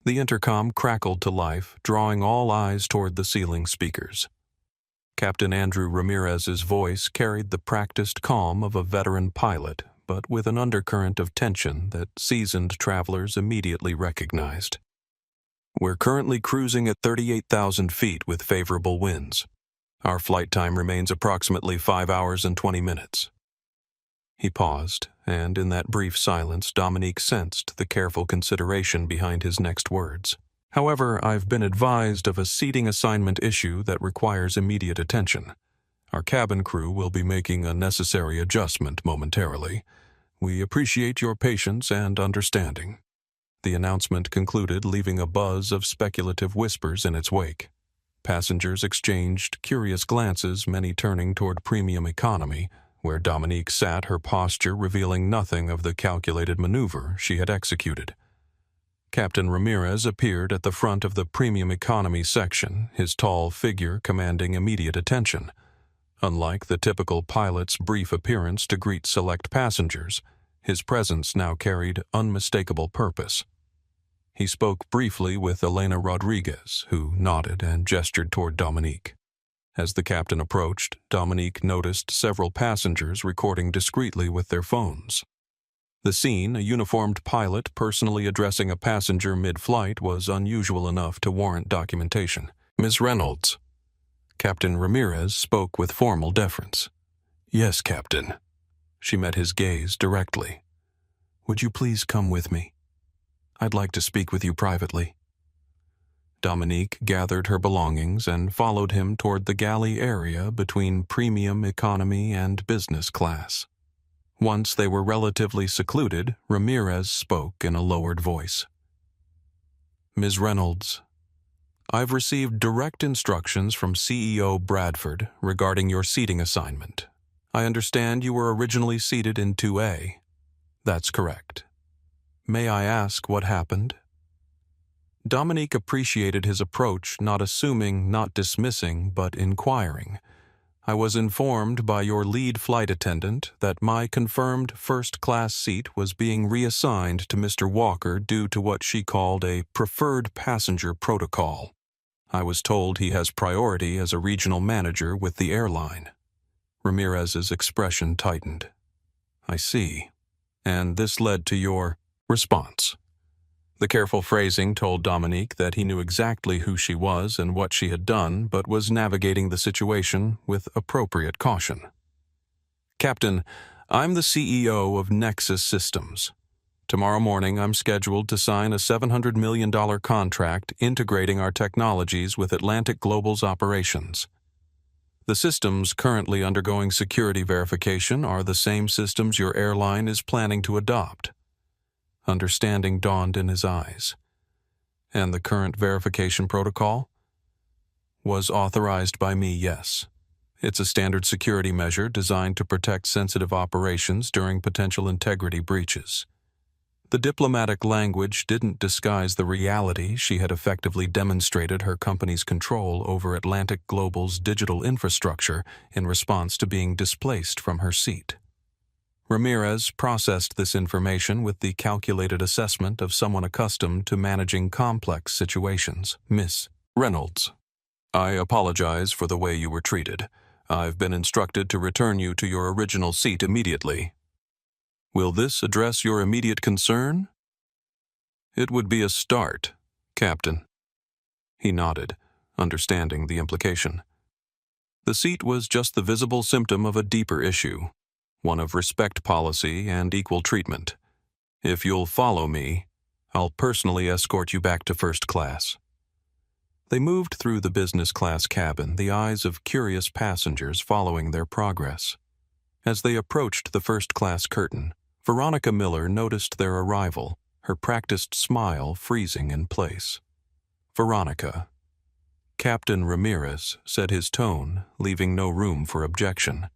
The intercom crackled to life, drawing all eyes toward the ceiling speakers. Captain Andrew Ramirez's voice carried the practiced calm of a veteran pilot, but with an undercurrent of tension that seasoned travelers immediately recognized. "We're currently cruising at 38,000 feet with favorable winds. Our flight time remains approximately 5 hours and 20 minutes. He paused, and in that brief silence, Dominique sensed the careful consideration behind his next words. "However, I've been advised of a seating assignment issue that requires immediate attention. Our cabin crew will be making a necessary adjustment momentarily. We appreciate your patience and understanding." The announcement concluded, leaving a buzz of speculative whispers in its wake. Passengers exchanged curious glances, many turning toward premium economy, where Dominique sat, her posture revealing nothing of the calculated maneuver she had executed. Captain Ramirez appeared at the front of the premium economy section, his tall figure commanding immediate attention. Unlike the typical pilot's brief appearance to greet select passengers, his presence now carried unmistakable purpose. He spoke briefly with Elena Rodriguez, who nodded and gestured toward Dominique. As the captain approached, Dominique noticed several passengers recording discreetly with their phones. The scene, a uniformed pilot personally addressing a passenger mid-flight, was unusual enough to warrant documentation. "Miss Reynolds." Captain Ramirez spoke with formal deference. "Yes, Captain." She met his gaze directly. "Would you please come with me? I'd like to speak with you privately." Dominique gathered her belongings and followed him toward the galley area between premium economy and business class. Once they were relatively secluded, Ramirez spoke in a lowered voice. "Ms. Reynolds, I've received direct instructions from CEO Bradford regarding your seating assignment. I understand you were originally seated in 2A. That's correct. May I ask what happened?" Dominique appreciated his approach, not assuming, not dismissing, but inquiring. "I was informed by your lead flight attendant that my confirmed first-class seat was being reassigned to Mr. Walker due to what she called a preferred passenger protocol. I was told he has priority as a regional manager with the airline." Ramirez's expression tightened. "I see. And this led to your response." The careful phrasing told Dominique that he knew exactly who she was and what she had done, but was navigating the situation with appropriate caution. "Captain, I'm the CEO of Nexus Systems. Tomorrow morning I'm scheduled to sign a $700 million contract integrating our technologies with Atlantic Global's operations. The systems currently undergoing security verification are the same systems your airline is planning to adopt." Understanding dawned in his eyes. "And the current verification protocol?" "Was authorized by me, yes. It's a standard security measure designed to protect sensitive operations during potential integrity breaches." The diplomatic language didn't disguise the reality. She had effectively demonstrated her company's control over Atlantic Global's digital infrastructure in response to being displaced from her seat. Ramirez processed this information with the calculated assessment of someone accustomed to managing complex situations. "Miss Reynolds, I apologize for the way you were treated. I've been instructed to return you to your original seat immediately. Will this address your immediate concern?" "It would be a start, Captain." He nodded, understanding the implication. The seat was just the visible symptom of a deeper issue, one of respect policy and equal treatment. "If you'll follow me, I'll personally escort you back to first class." They moved through the business class cabin, the eyes of curious passengers following their progress. As they approached the first-class curtain, Veronica Miller noticed their arrival, her practiced smile freezing in place. "Veronica." Captain Ramirez said, his tone leaving no room for objection.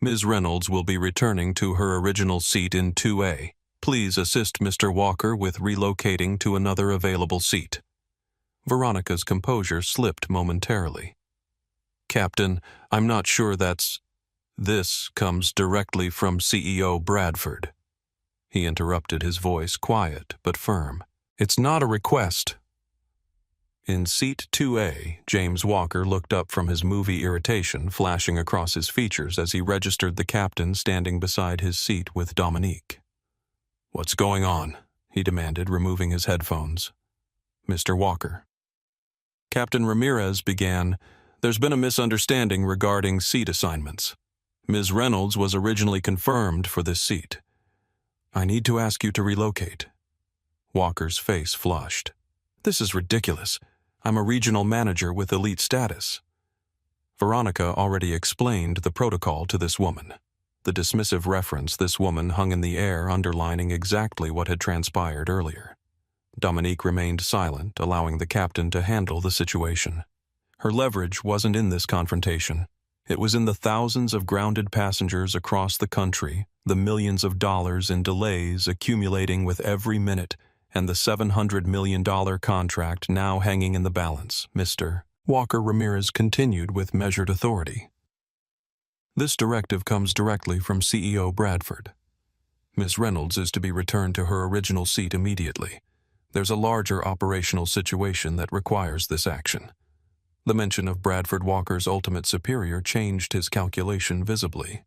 "Ms. Reynolds will be returning to her original seat in 2A. Please assist Mr. Walker with relocating to another available seat." Veronica's composure slipped momentarily. "Captain, I'm not sure that's—" "This comes directly from CEO Bradford." He interrupted, his voice quiet but firm. "It's not a request." In seat 2A, James Walker looked up from his movie irritation flashing across his features as he registered the captain standing beside his seat with Dominique. "What's going on?" he demanded, removing his headphones. "Mr. Walker." Captain Ramirez began, "There's been a misunderstanding regarding seat assignments. Ms. Reynolds was originally confirmed for this seat. I need to ask you to relocate." Walker's face flushed. "This is ridiculous. I'm a regional manager with elite status." Veronica already explained the protocol to this woman. The dismissive reference this woman hung in the air, underlining exactly what had transpired earlier. Dominique remained silent, allowing the captain to handle the situation. Her leverage wasn't in this confrontation. It was in the thousands of grounded passengers across the country, the millions of dollars in delays accumulating with every minute, and the $700 million contract now hanging in the balance. Mr. Walker Ramirez continued with measured authority. "This directive comes directly from CEO Bradford. Miss Reynolds is to be returned to her original seat immediately. There's a larger operational situation that requires this action. The mention of Bradford Walker's ultimate superior changed his calculation visibly.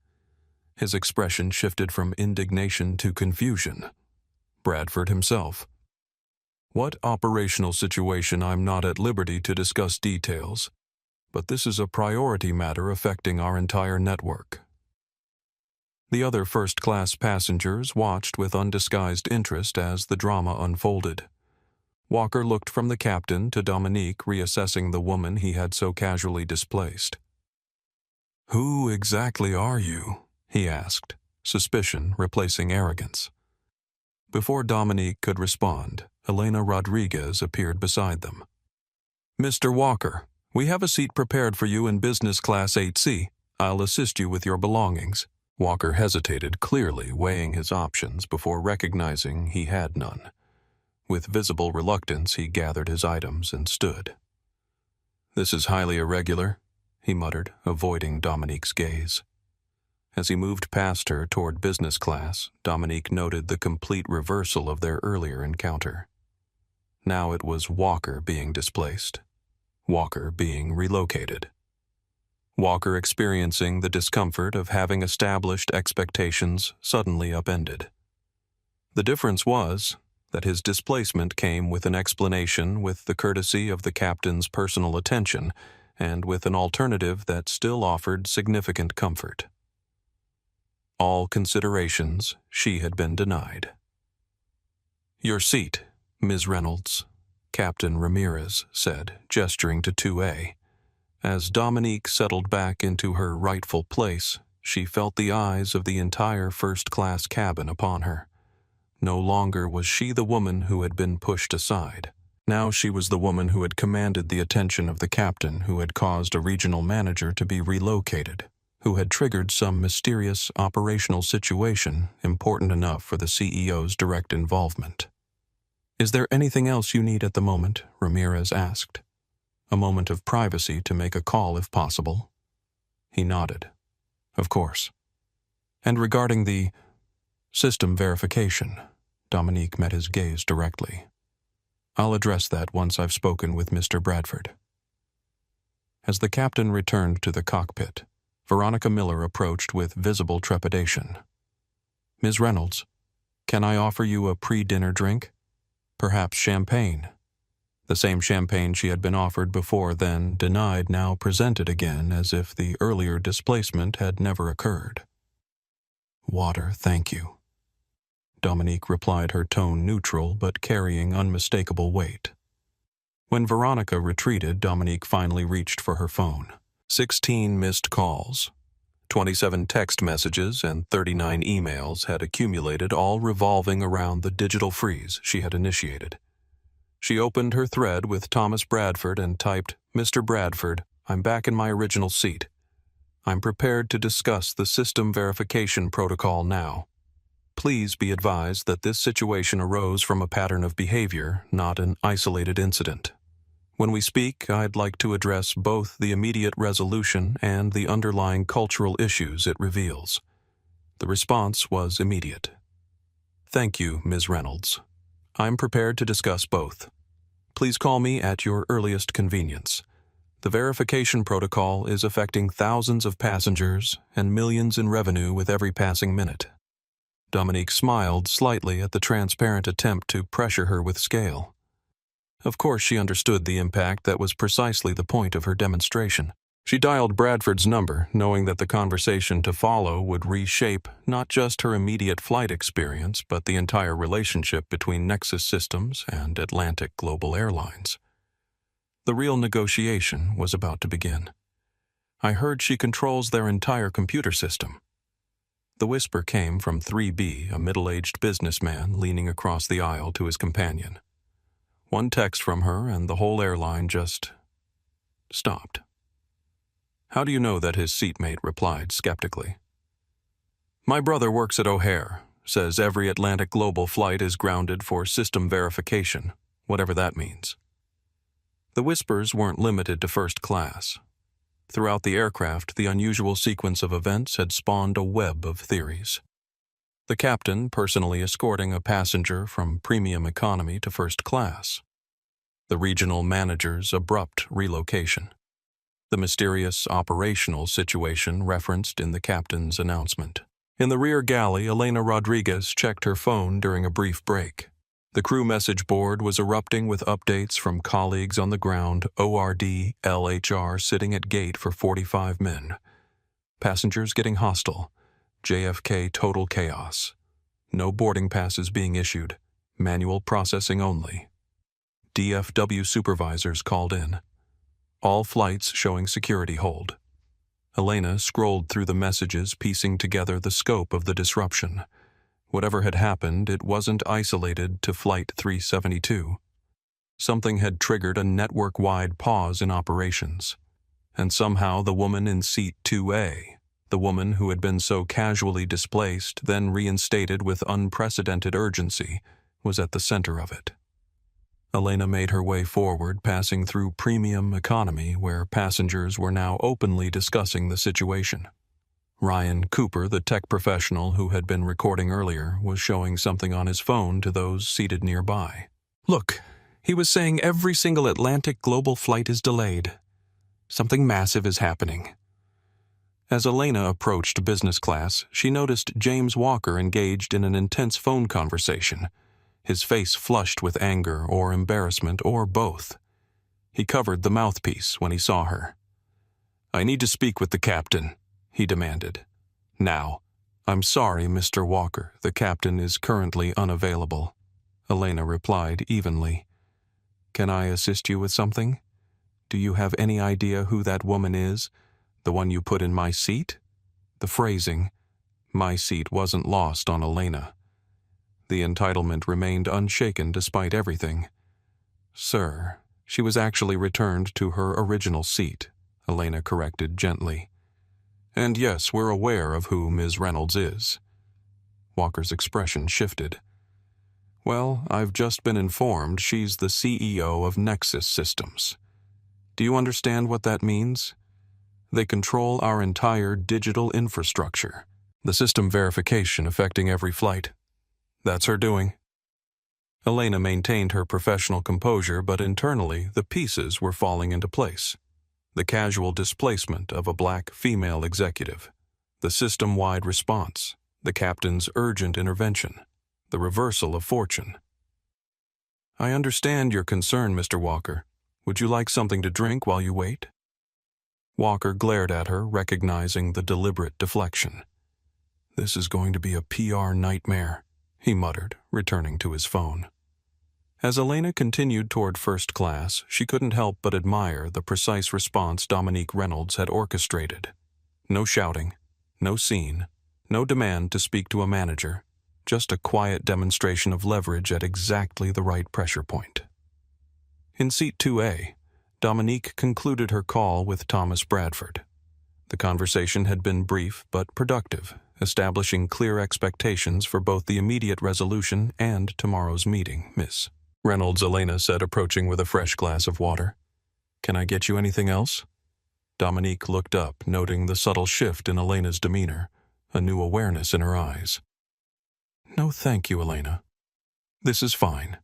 His expression shifted from indignation to confusion. Bradford himself. What operational situation? I'm not at liberty to discuss details, but this is a priority matter affecting our entire network. The other first-class passengers watched with undisguised interest as the drama unfolded. Walker looked from the captain to Dominique, reassessing the woman he had so casually displaced. "Who exactly are you?" he asked, suspicion replacing arrogance. Before Dominique could respond, Elena Rodriguez appeared beside them. "Mr. Walker, we have a seat prepared for you in business class 8C. I'll assist you with your belongings." Walker hesitated, clearly weighing his options before recognizing he had none. With visible reluctance, he gathered his items and stood. "This is highly irregular," he muttered, avoiding Dominique's gaze. As he moved past her toward business class, Dominique noted the complete reversal of their earlier encounter. Now it was Walker being displaced, Walker being relocated. Walker experiencing the discomfort of having established expectations suddenly upended. The difference was that his displacement came with an explanation, with the courtesy of the captain's personal attention, and with an alternative that still offered significant comfort. All considerations she had been denied. "Your seat, Ms. Reynolds," Captain Ramirez said, gesturing to 2A. As Dominique settled back into her rightful place, she felt the eyes of the entire first-class cabin upon her. No longer was she the woman who had been pushed aside. Now she was the woman who had commanded the attention of the captain, who had caused a regional manager to be relocated, who had triggered some mysterious operational situation important enough for the CEO's direct involvement. "Is there anything else you need at the moment?" Ramirez asked. "A moment of privacy to make a call if possible." He nodded. "Of course." "And regarding the system verification," Dominique met his gaze directly. "I'll address that once I've spoken with Mr. Bradford." As the captain returned to the cockpit, Veronica Miller approached with visible trepidation. "Ms. Reynolds, can I offer you a pre-dinner drink? Perhaps champagne?" The same champagne she had been offered before, then denied, now presented again as if the earlier displacement had never occurred. "Water, thank you." Dominique replied, her tone neutral but carrying unmistakable weight. When Veronica retreated, Dominique finally reached for her phone. 16 missed calls, 27 text messages, and 39 emails had accumulated, all revolving around the digital freeze she had initiated. She opened her thread with Thomas Bradford and typed, "Mr. Bradford, I'm back in my original seat. I'm prepared to discuss the system verification protocol now. Please be advised that this situation arose from a pattern of behavior, not an isolated incident. When we speak, I'd like to address both the immediate resolution and the underlying cultural issues it reveals." The response was immediate. "Thank you, Ms. Reynolds. I'm prepared to discuss both. Please call me at your earliest convenience. The verification protocol is affecting thousands of passengers and millions in revenue with every passing minute." Dominique smiled slightly at the transparent attempt to pressure her with scale. Of course she understood the impact that was precisely the point of her demonstration. She dialed Bradford's number, knowing that the conversation to follow would reshape not just her immediate flight experience, but the entire relationship between Nexus Systems and Atlantic Global Airlines. The real negotiation was about to begin. "I heard she controls their entire computer system." The whisper came from 3B, a middle-aged businessman leaning across the aisle to his companion. One text from her and the whole airline just stopped. "How do you know that?" his seatmate replied skeptically. "My brother works at O'Hare, says every Atlantic Global flight is grounded for system verification, whatever that means." The whispers weren't limited to first class. Throughout the aircraft, the unusual sequence of events had spawned a web of theories. The captain personally escorting a passenger from premium economy to first class. The regional manager's abrupt relocation. the mysterious operational situation referenced in the captain's announcement. In the rear galley, Elena Rodriguez checked her phone during a brief break. The crew message board was erupting with updates from colleagues on the ground, ORD, LHR sitting at gate for 45 men. Passengers getting hostile. JFK total chaos. No boarding passes being issued. Manual processing only. DFW supervisors called in. All flights showing security hold. Elena scrolled through the messages, piecing together the scope of the disruption. Whatever had happened, it wasn't isolated to Flight 372. Something had triggered a network-wide pause in operations. And somehow the woman in Seat 2A, the woman who had been so casually displaced, then reinstated with unprecedented urgency, was at the center of it. Elena made her way forward, passing through premium economy, where passengers were now openly discussing the situation. Ryan Cooper, the tech professional who had been recording earlier, was showing something on his phone to those seated nearby. Look, he was saying every single Atlantic global flight is delayed. Something massive is happening. As Elena approached business class, she noticed James Walker engaged in an intense phone conversation, his face flushed with anger or embarrassment or both. He covered the mouthpiece when he saw her. "I need to speak with the captain," he demanded. "Now." "I'm sorry, Mr. Walker, the captain is currently unavailable," Elena replied evenly. "Can I assist you with something? Do you have any idea who that woman is? The one you put in my seat?" The phrasing, "my seat," wasn't lost on Elena. The entitlement remained unshaken despite everything. "Sir, she was actually returned to her original seat," Elena corrected gently. "And yes, we're aware of who Ms. Reynolds is." Walker's expression shifted. "Well, I've just been informed she's the CEO of Nexus Systems. Do you understand what that means? They control our entire digital infrastructure, the system verification affecting every flight. That's her doing." Elena maintained her professional composure, but internally the pieces were falling into place. The casual displacement of a black female executive, the system-wide response, the captain's urgent intervention, the reversal of fortune. "I understand your concern, Mr. Walker. Would you like something to drink while you wait?" Walker glared at her, recognizing the deliberate deflection. "This is going to be a PR nightmare," he muttered, returning to his phone. As Elena continued toward first class, she couldn't help but admire the precise response Dominique Reynolds had orchestrated. No shouting, no scene, no demand to speak to a manager, just a quiet demonstration of leverage at exactly the right pressure point. In Seat 2A, Dominique concluded her call with Thomas Bradford. The conversation had been brief but productive, establishing clear expectations for both the immediate resolution and tomorrow's meeting, Miss Reynolds, Elena said, approaching with a fresh glass of water. "Can I get you anything else?" Dominique looked up, noting the subtle shift in Elena's demeanor, a new awareness in her eyes. "No, thank you, Elena. This is fine."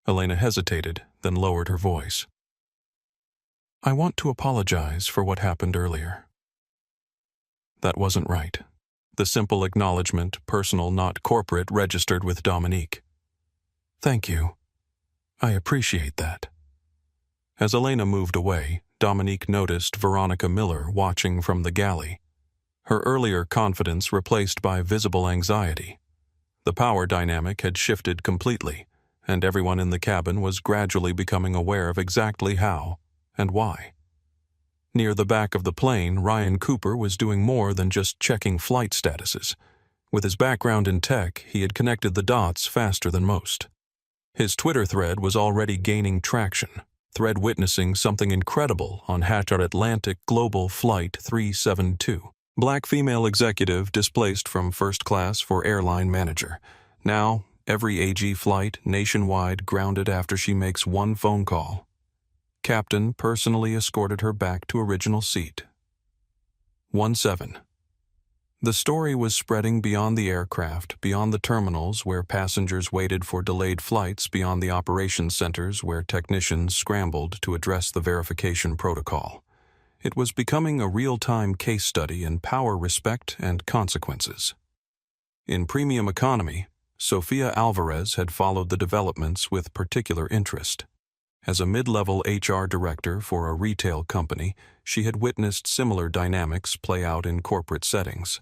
Elena hesitated, then lowered her voice. "I want to apologize for what happened earlier." That wasn't right. The simple acknowledgement, personal not corporate, registered with Dominique. "Thank you. I appreciate that." As Elena moved away, Dominique noticed Veronica Miller watching from the galley, her earlier confidence replaced by visible anxiety. The power dynamic had shifted completely, and everyone in the cabin was gradually becoming aware of exactly how and why. Near the back of the plane, Ryan Cooper was doing more than just checking flight statuses. With his background in tech, he had connected the dots faster than most. His Twitter thread was already gaining traction, thread witnessing something incredible on #Atlantic Global Flight 372. Black female executive displaced from first class for airline manager. Now, every AG flight nationwide grounded after she makes one phone call. Captain personally escorted her back to original seat. 17. The story was spreading beyond the aircraft, beyond the terminals where passengers waited for delayed flights, beyond the operations centers where technicians scrambled to address the verification protocol. It was becoming a real-time case study in power, respect, and consequences. In premium economy, Sofia Alvarez had followed the developments with particular interest. As a mid-level HR director for a retail company, she had witnessed similar dynamics play out in corporate settings.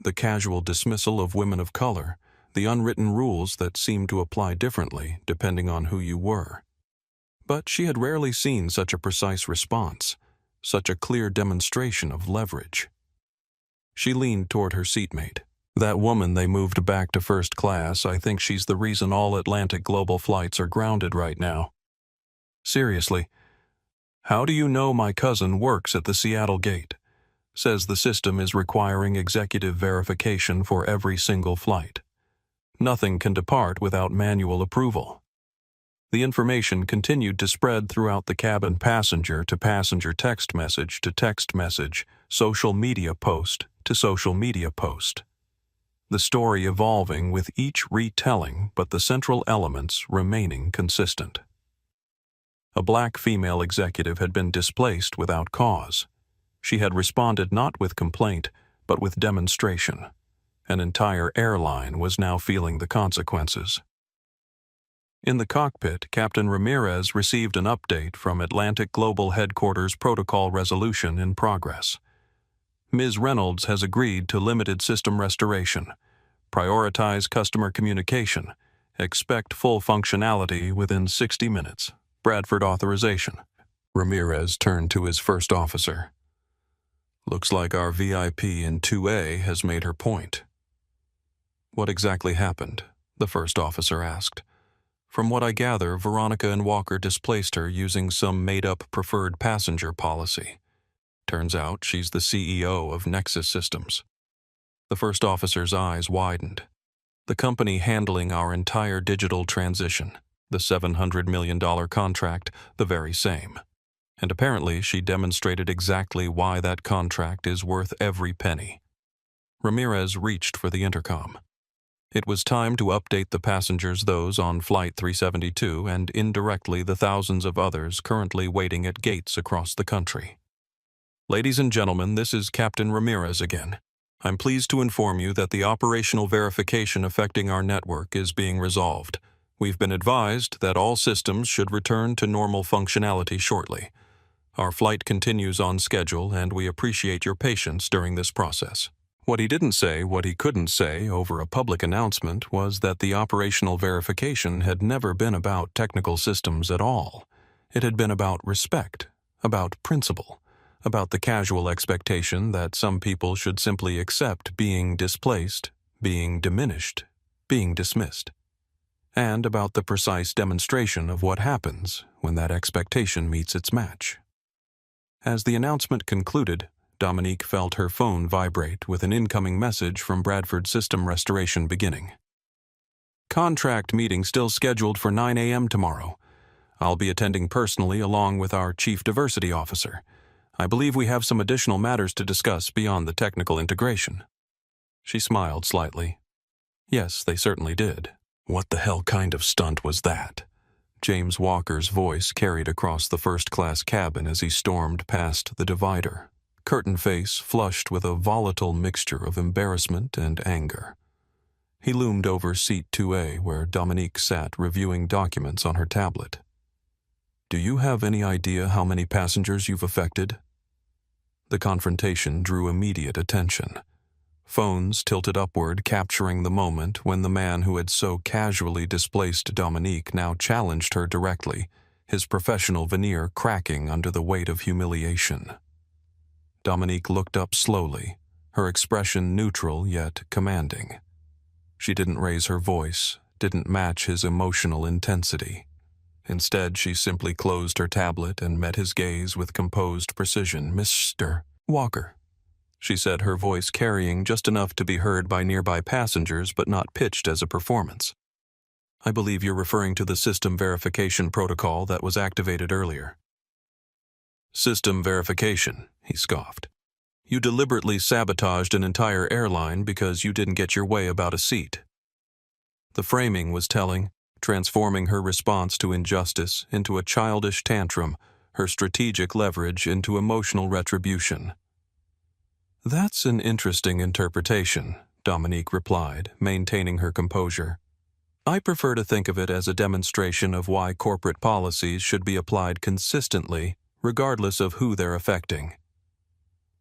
The casual dismissal of women of color, the unwritten rules that seemed to apply differently depending on who you were. But she had rarely seen such a precise response, such a clear demonstration of leverage. She leaned toward her seatmate. "That woman they moved back to first class, I think she's the reason all Atlantic Global flights are grounded right now. Seriously, how do you know my cousin works at the Seattle gate? Says the system is requiring executive verification for every single flight. Nothing can depart without manual approval." The information continued to spread throughout the cabin, passenger to passenger, text message to text message, social media post to social media post. The story evolving with each retelling, but the central elements remaining consistent. A black female executive had been displaced without cause. She had responded not with complaint, but with demonstration. An entire airline was now feeling the consequences. In the cockpit, Captain Ramirez received an update from Atlantic Global Headquarters protocol resolution in progress. Ms. Reynolds has agreed to limited system restoration. Prioritize customer communication. Expect full functionality within 60 minutes. Bradford authorization. Ramirez turned to his first officer. "Looks like our VIP in 2A has made her point." "What exactly happened?" the first officer asked. "From what I gather, Veronica and Walker displaced her using some made-up preferred passenger policy. Turns out she's the CEO of Nexus Systems." The first officer's eyes widened. "The company handling our entire digital transition, the $700 million contract, the very same. And apparently she demonstrated exactly why that contract is worth every penny." Ramirez reached for the intercom. It was time to update the passengers, those on Flight 372 and indirectly the thousands of others currently waiting at gates across the country. "Ladies and gentlemen, this is Captain Ramirez again. I'm pleased to inform you that the operational verification affecting our network is being resolved. We've been advised that all systems should return to normal functionality shortly. Our flight continues on schedule, and we appreciate your patience during this process." What he didn't say, what he couldn't say over a public announcement, was that the operational verification had never been about technical systems at all. It had been about respect, about principle, about the casual expectation that some people should simply accept being displaced, being diminished, being dismissed, and about the precise demonstration of what happens when that expectation meets its match. As the announcement concluded, Dominique felt her phone vibrate with an incoming message from Bradford System Restoration beginning. "Contract meeting still scheduled for 9 a.m. tomorrow. I'll be attending personally along with our Chief Diversity Officer. I believe we have some additional matters to discuss beyond the technical integration." She smiled slightly. Yes, they certainly did. What the hell kind of stunt was that? James Walker's voice carried across the first-class cabin as he stormed past the divider, curtain face flushed with a volatile mixture of embarrassment and anger. He loomed over seat 2A where Dominique sat reviewing documents on her tablet. "Do you have any idea how many passengers you've affected?" The confrontation drew immediate attention. Phones tilted upward, capturing the moment when the man who had so casually displaced Dominique now challenged her directly, his professional veneer cracking under the weight of humiliation. Dominique looked up slowly, her expression neutral yet commanding. She didn't raise her voice, didn't match his emotional intensity. Instead, she simply closed her tablet and met his gaze with composed precision. "Mr. Walker," she said, her voice carrying just enough to be heard by nearby passengers but not pitched as a performance. "I believe you're referring to the system verification protocol that was activated earlier." "System verification," he scoffed. "You deliberately sabotaged an entire airline because you didn't get your way about a seat." The framing was telling, transforming her response to injustice into a childish tantrum, her strategic leverage into emotional retribution. "That's an interesting interpretation," Dominique replied, maintaining her composure. "I prefer to think of it as a demonstration of why corporate policies should be applied consistently, regardless of who they're affecting."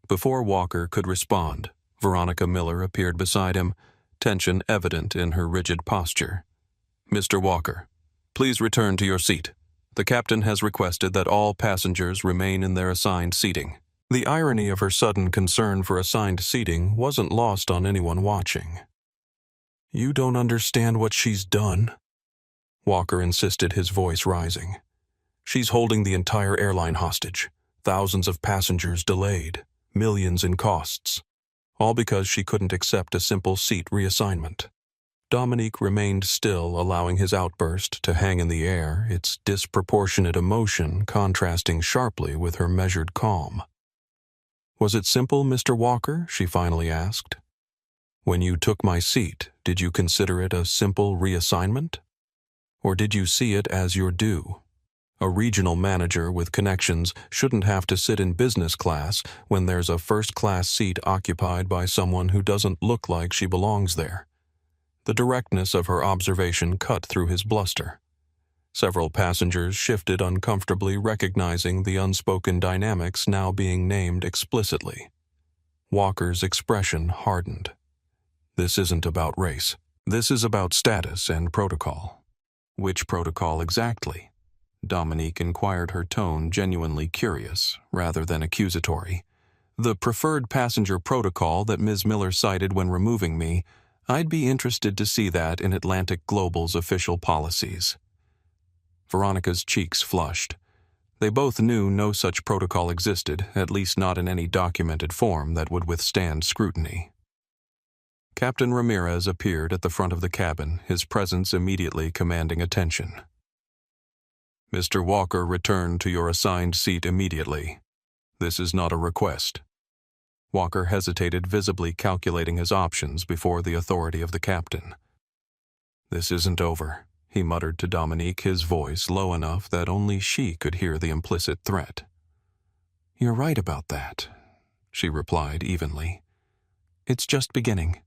Before Walker could respond, Veronica Miller appeared beside him, tension evident in her rigid posture. "Mr. Walker, please return to your seat. The captain has requested that all passengers remain in their assigned seating." The irony of her sudden concern for assigned seating wasn't lost on anyone watching. "You don't understand what she's done," Walker insisted, his voice rising. "She's holding the entire airline hostage, thousands of passengers delayed, millions in costs, all because she couldn't accept a simple seat reassignment." Dominique remained still, allowing his outburst to hang in the air, its disproportionate emotion contrasting sharply with her measured calm. "Was it simple, Mr. Walker?" she finally asked. "When you took my seat, did you consider it a simple reassignment? Or did you see it as your due? A regional manager with connections shouldn't have to sit in business class when there's a first-class seat occupied by someone who doesn't look like she belongs there." The directness of her observation cut through his bluster. Several passengers shifted uncomfortably, recognizing the unspoken dynamics now being named explicitly. Walker's expression hardened. "This isn't about race. This is about status and protocol." "Which protocol exactly?" Dominique inquired, her tone genuinely curious, rather than accusatory. "The preferred passenger protocol that Ms. Miller cited when removing me. I'd be interested to see that in Atlantic Global's official policies." Veronica's cheeks flushed. They both knew no such protocol existed, at least not in any documented form that would withstand scrutiny. Captain Ramirez appeared at the front of the cabin, his presence immediately commanding attention. "Mr. Walker, return to your assigned seat immediately. This is not a request." Walker hesitated, visibly calculating his options before the authority of the captain. "This isn't over," he muttered to Dominique, his voice low enough that only she could hear the implicit threat. "You're right about that," she replied evenly. "It's just beginning."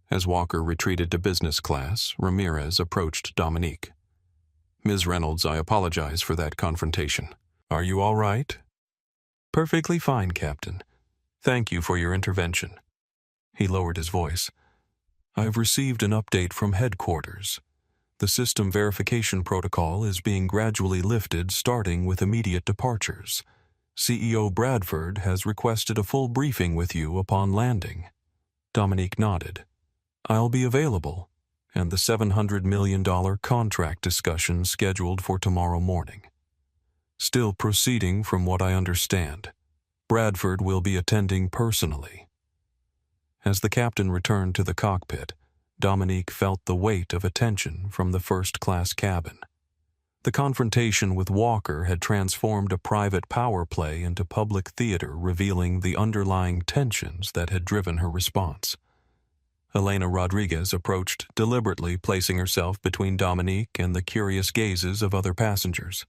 As Walker retreated to business class, Ramirez approached Dominique. "Ms. Reynolds, I apologize for that confrontation. Are you all right?" "Perfectly fine, Captain. Thank you for your intervention." He lowered his voice. "I've received an update from headquarters. The system verification protocol is being gradually lifted, starting with immediate departures. CEO Bradford has requested a full briefing with you upon landing." Dominique nodded. "I'll be available, and the $700 million contract discussion scheduled for tomorrow morning. Still proceeding from what I understand. Bradford will be attending personally." As the captain returned to the cockpit, Dominique felt the weight of attention from the first-class cabin. The confrontation with Walker had transformed a private power play into public theater, revealing the underlying tensions that had driven her response. Elena Rodriguez approached, deliberately placing herself between Dominique and the curious gazes of other passengers.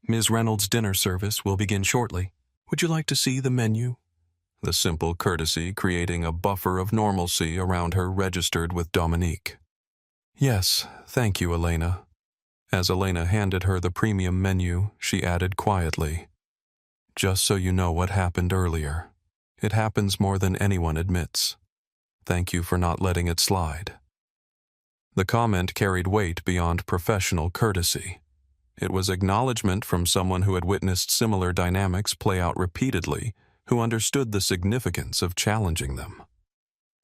"Ms. Reynolds' dinner service will begin shortly. Would you like to see the menu?" The simple courtesy creating a buffer of normalcy around her registered with Dominique. "Yes, thank you, Elena." As Elena handed her the premium menu, she added quietly, "Just so you know what happened earlier. It happens more than anyone admits. Thank you for not letting it slide." The comment carried weight beyond professional courtesy. It was acknowledgement from someone who had witnessed similar dynamics play out repeatedly, who understood the significance of challenging them.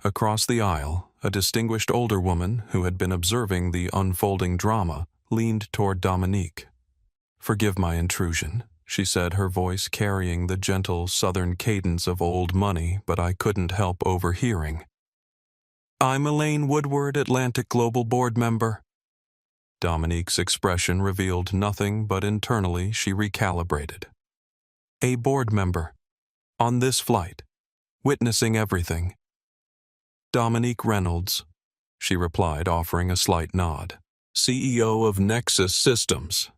Across the aisle, a distinguished older woman who had been observing the unfolding drama leaned toward Dominique. "Forgive my intrusion," she said, her voice carrying the gentle southern cadence of old money, but I couldn't help overhearing. "I'm Elaine Woodward, Atlantic Global Board member." Dominique's expression revealed nothing, but internally she recalibrated. "A board member. On this flight. Witnessing everything." "Dominique Reynolds," she replied, offering a slight nod. "CEO of Nexus Systems."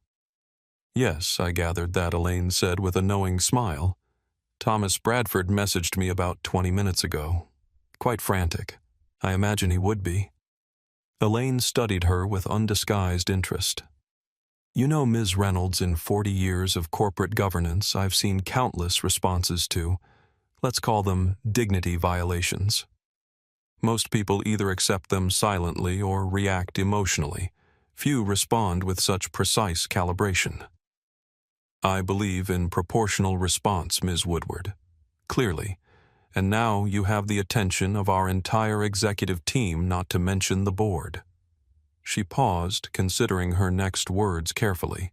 Yes, I gathered that, Elaine said with a knowing smile. Thomas Bradford messaged me about 20 minutes ago. Quite frantic. I imagine he would be. Elaine studied her with undisguised interest. You know, Ms. Reynolds, in 40 years of corporate governance, I've seen countless responses to, let's call them dignity violations. Most people either accept them silently or react emotionally. Few respond with such precise calibration. I believe in proportional response, Ms. Woodward. Clearly. And now you have the attention of our entire executive team, not to mention the board. She paused, considering her next words carefully.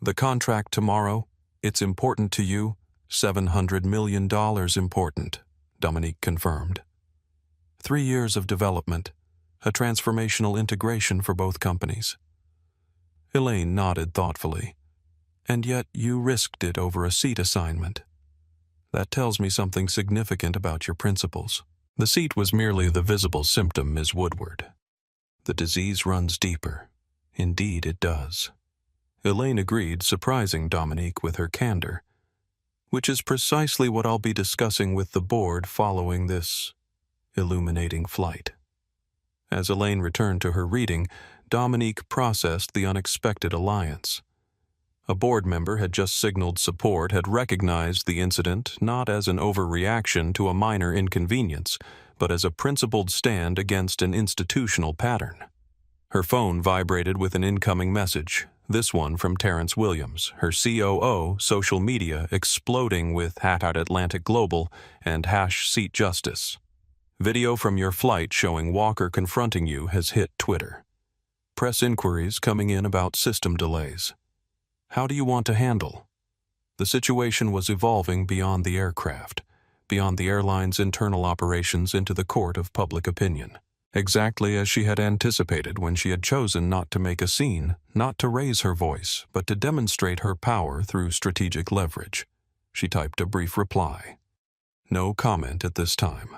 The contract tomorrow, it's important to you, $700 million important, Dominique confirmed. 3 years of development, a transformational integration for both companies. Elaine nodded thoughtfully. And yet you risked it over a seat assignment. That tells me something significant about your principles. The seat was merely the visible symptom, Ms. Woodward. The disease runs deeper. Indeed, it does. Elaine agreed, surprising Dominique with her candor, which is precisely what I'll be discussing with the board following this illuminating flight. As Elaine returned to her reading, Dominique processed the unexpected alliance. A board member had just signaled support, had recognized the incident not as an overreaction to a minor inconvenience, but as a principled stand against an institutional pattern. Her phone vibrated with an incoming message, this one from Terrence Williams, her COO, social media exploding with #Atlantic Global and #Seat Justice. Video from your flight showing Walker confronting you has hit Twitter. Press inquiries coming in about system delays. How do you want to handle? The situation was evolving beyond the aircraft, beyond the airline's internal operations into the court of public opinion. Exactly as she had anticipated when she had chosen not to make a scene, not to raise her voice, but to demonstrate her power through strategic leverage. She typed a brief reply. No comment at this time.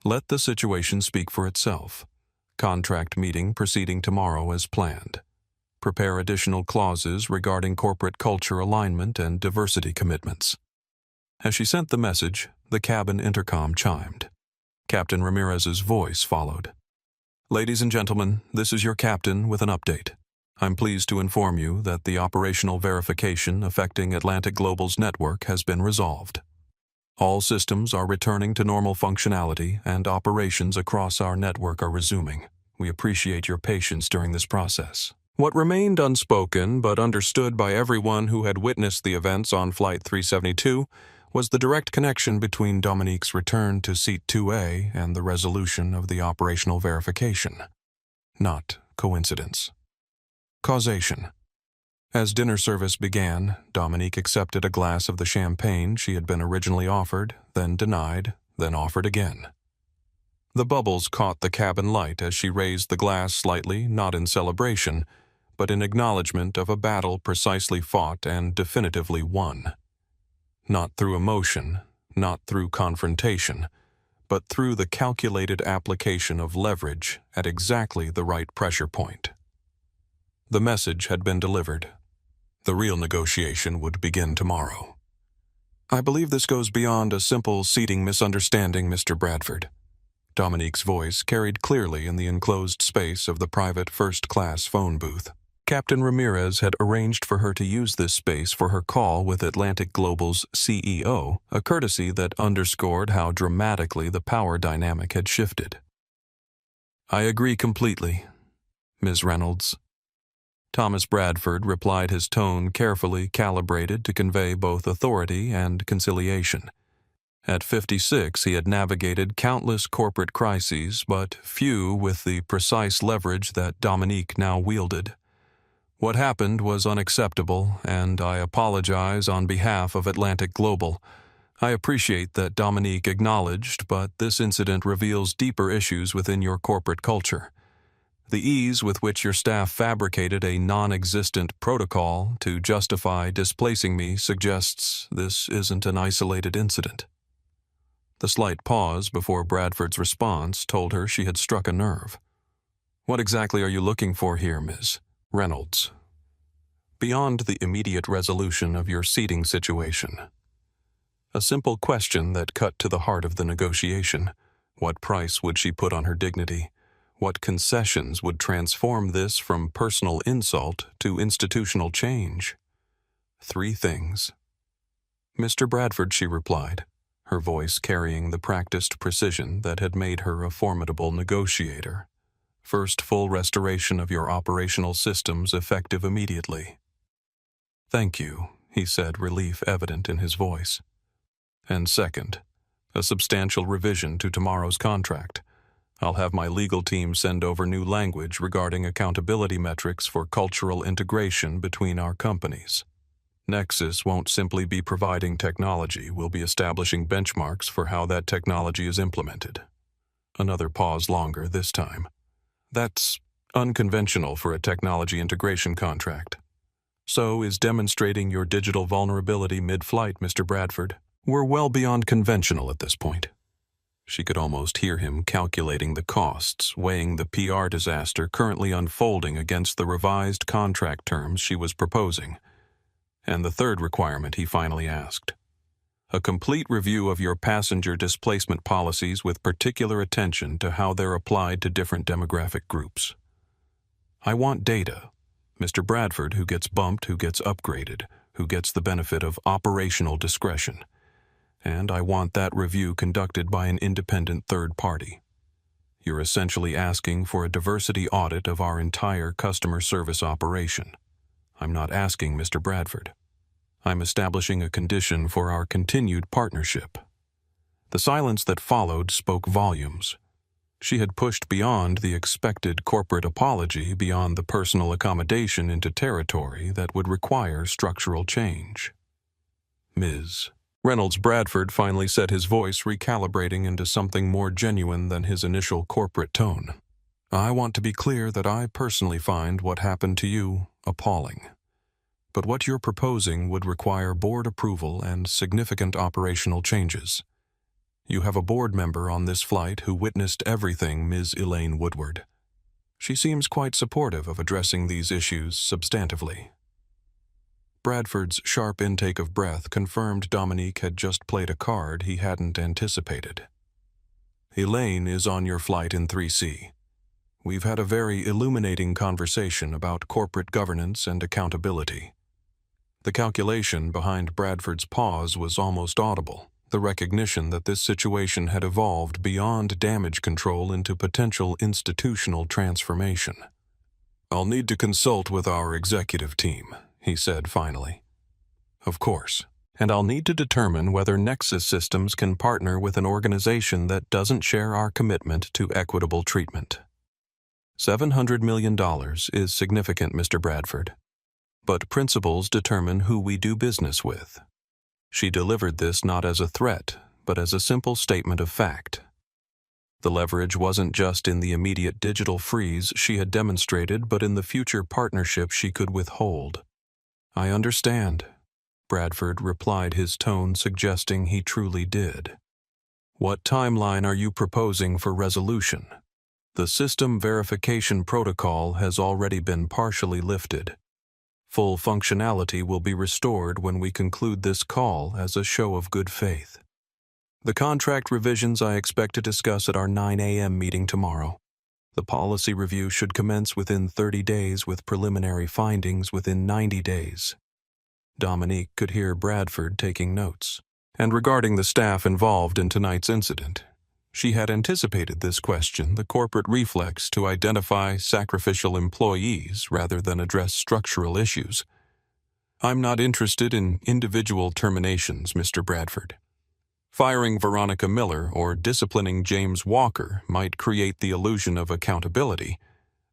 Let the situation speak for itself. Contract meeting proceeding tomorrow as planned. Prepare additional clauses regarding corporate culture alignment and diversity commitments. As she sent the message, the cabin intercom chimed. Captain Ramirez's voice followed. Ladies and gentlemen, this is your captain with an update. I'm pleased to inform you that the operational verification affecting Atlantic Global's network has been resolved. All systems are returning to normal functionality and operations across our network are resuming. We appreciate your patience during this process. What remained unspoken but understood by everyone who had witnessed the events on Flight 372 was the direct connection between Dominique's return to Seat 2A and the resolution of the operational verification. Not coincidence. Causation. As dinner service began, Dominique accepted a glass of the champagne she had been originally offered, then denied, then offered again. The bubbles caught the cabin light as she raised the glass slightly, not in celebration, but in acknowledgement of a battle precisely fought and definitively won. Not through emotion, not through confrontation, but through the calculated application of leverage at exactly the right pressure point. The message had been delivered. The real negotiation would begin tomorrow. I believe this goes beyond a simple seating misunderstanding, Mr. Bradford. Dominique's voice carried clearly in the enclosed space of the private first-class phone booth. Captain Ramirez had arranged for her to use this space for her call with Atlantic Global's CEO, a courtesy that underscored how dramatically the power dynamic had shifted. I agree completely, Ms. Reynolds. Thomas Bradford replied, his tone carefully calibrated to convey both authority and conciliation. At 56, he had navigated countless corporate crises, but few with the precise leverage that Dominique now wielded. What happened was unacceptable, and I apologize on behalf of Atlantic Global. I appreciate that Dominique acknowledged, but this incident reveals deeper issues within your corporate culture. The ease with which your staff fabricated a non-existent protocol to justify displacing me suggests this isn't an isolated incident. The slight pause before Bradford's response told her she had struck a nerve. What exactly are you looking for here, Ms. Reynolds? beyond the immediate resolution of your seating situation. A simple question that cut to the heart of the negotiation. What price would she put on her dignity? What concessions would transform this from personal insult to institutional change? 3 things. "Mr. Bradford," she replied, her voice carrying the practiced precision that had made her a formidable negotiator. "First, full restoration of your operational systems effective immediately." "Thank you," he said, relief evident in his voice. "And second, a substantial revision to tomorrow's contract. I'll have my legal team send over new language regarding accountability metrics for cultural integration between our companies. Nexus won't simply be providing technology, we'll be establishing benchmarks for how that technology is implemented." Another pause longer this time. "That's unconventional for a technology integration contract. So is demonstrating your digital vulnerability mid-flight, Mr. Bradford. We're well beyond conventional at this point." She could almost hear him calculating the costs, weighing the PR disaster currently unfolding against the revised contract terms she was proposing. And the third requirement he finally asked. "A complete review of your passenger displacement policies with particular attention to how they're applied to different demographic groups. I want data. Mr. Bradford, who gets bumped, who gets upgraded, who gets the benefit of operational discretion. And I want that review conducted by an independent third party. You're essentially asking for a diversity audit of our entire customer service operation. I'm not asking, Mr. Bradford. I'm establishing a condition for our continued partnership." The silence that followed spoke volumes. She had pushed beyond the expected corporate apology, beyond the personal accommodation into territory that would require structural change. "Ms. Reynolds Bradford finally said, his voice recalibrating into something more genuine than his initial corporate tone. "I want to be clear that I personally find what happened to you appalling. But what you're proposing would require board approval and significant operational changes. You have a board member on this flight who witnessed everything, Ms. Elaine Woodward. She seems quite supportive of addressing these issues substantively." Bradford's sharp intake of breath confirmed Dominique had just played a card he hadn't anticipated. "Elaine is on your flight in 3C. We've had a very illuminating conversation about corporate governance and accountability." The calculation behind Bradford's pause was almost audible, the recognition that this situation had evolved beyond damage control into potential institutional transformation. "I'll need to consult with our executive team," he said finally. "Of course. And I'll need to determine whether Nexus Systems can partner with an organization that doesn't share our commitment to equitable treatment. $700 million is significant, Mr. Bradford. But principles determine who we do business with." She delivered this not as a threat, but as a simple statement of fact. The leverage wasn't just in the immediate digital freeze she had demonstrated, but in the future partnership she could withhold. "I understand," Bradford replied, his tone suggesting he truly did. "What timeline are you proposing for resolution?" "The system verification protocol has already been partially lifted. Full functionality will be restored when we conclude this call as a show of good faith. The contract revisions I expect to discuss at our 9 a.m. meeting tomorrow. The policy review should commence within 30 days with preliminary findings within 90 days. Dominique could hear Bradford taking notes. And regarding the staff involved in tonight's incident, she had anticipated this question, the corporate reflex to identify sacrificial employees rather than address structural issues. "I'm not interested in individual terminations, Mr. Bradford. Firing Veronica Miller or disciplining James Walker might create the illusion of accountability,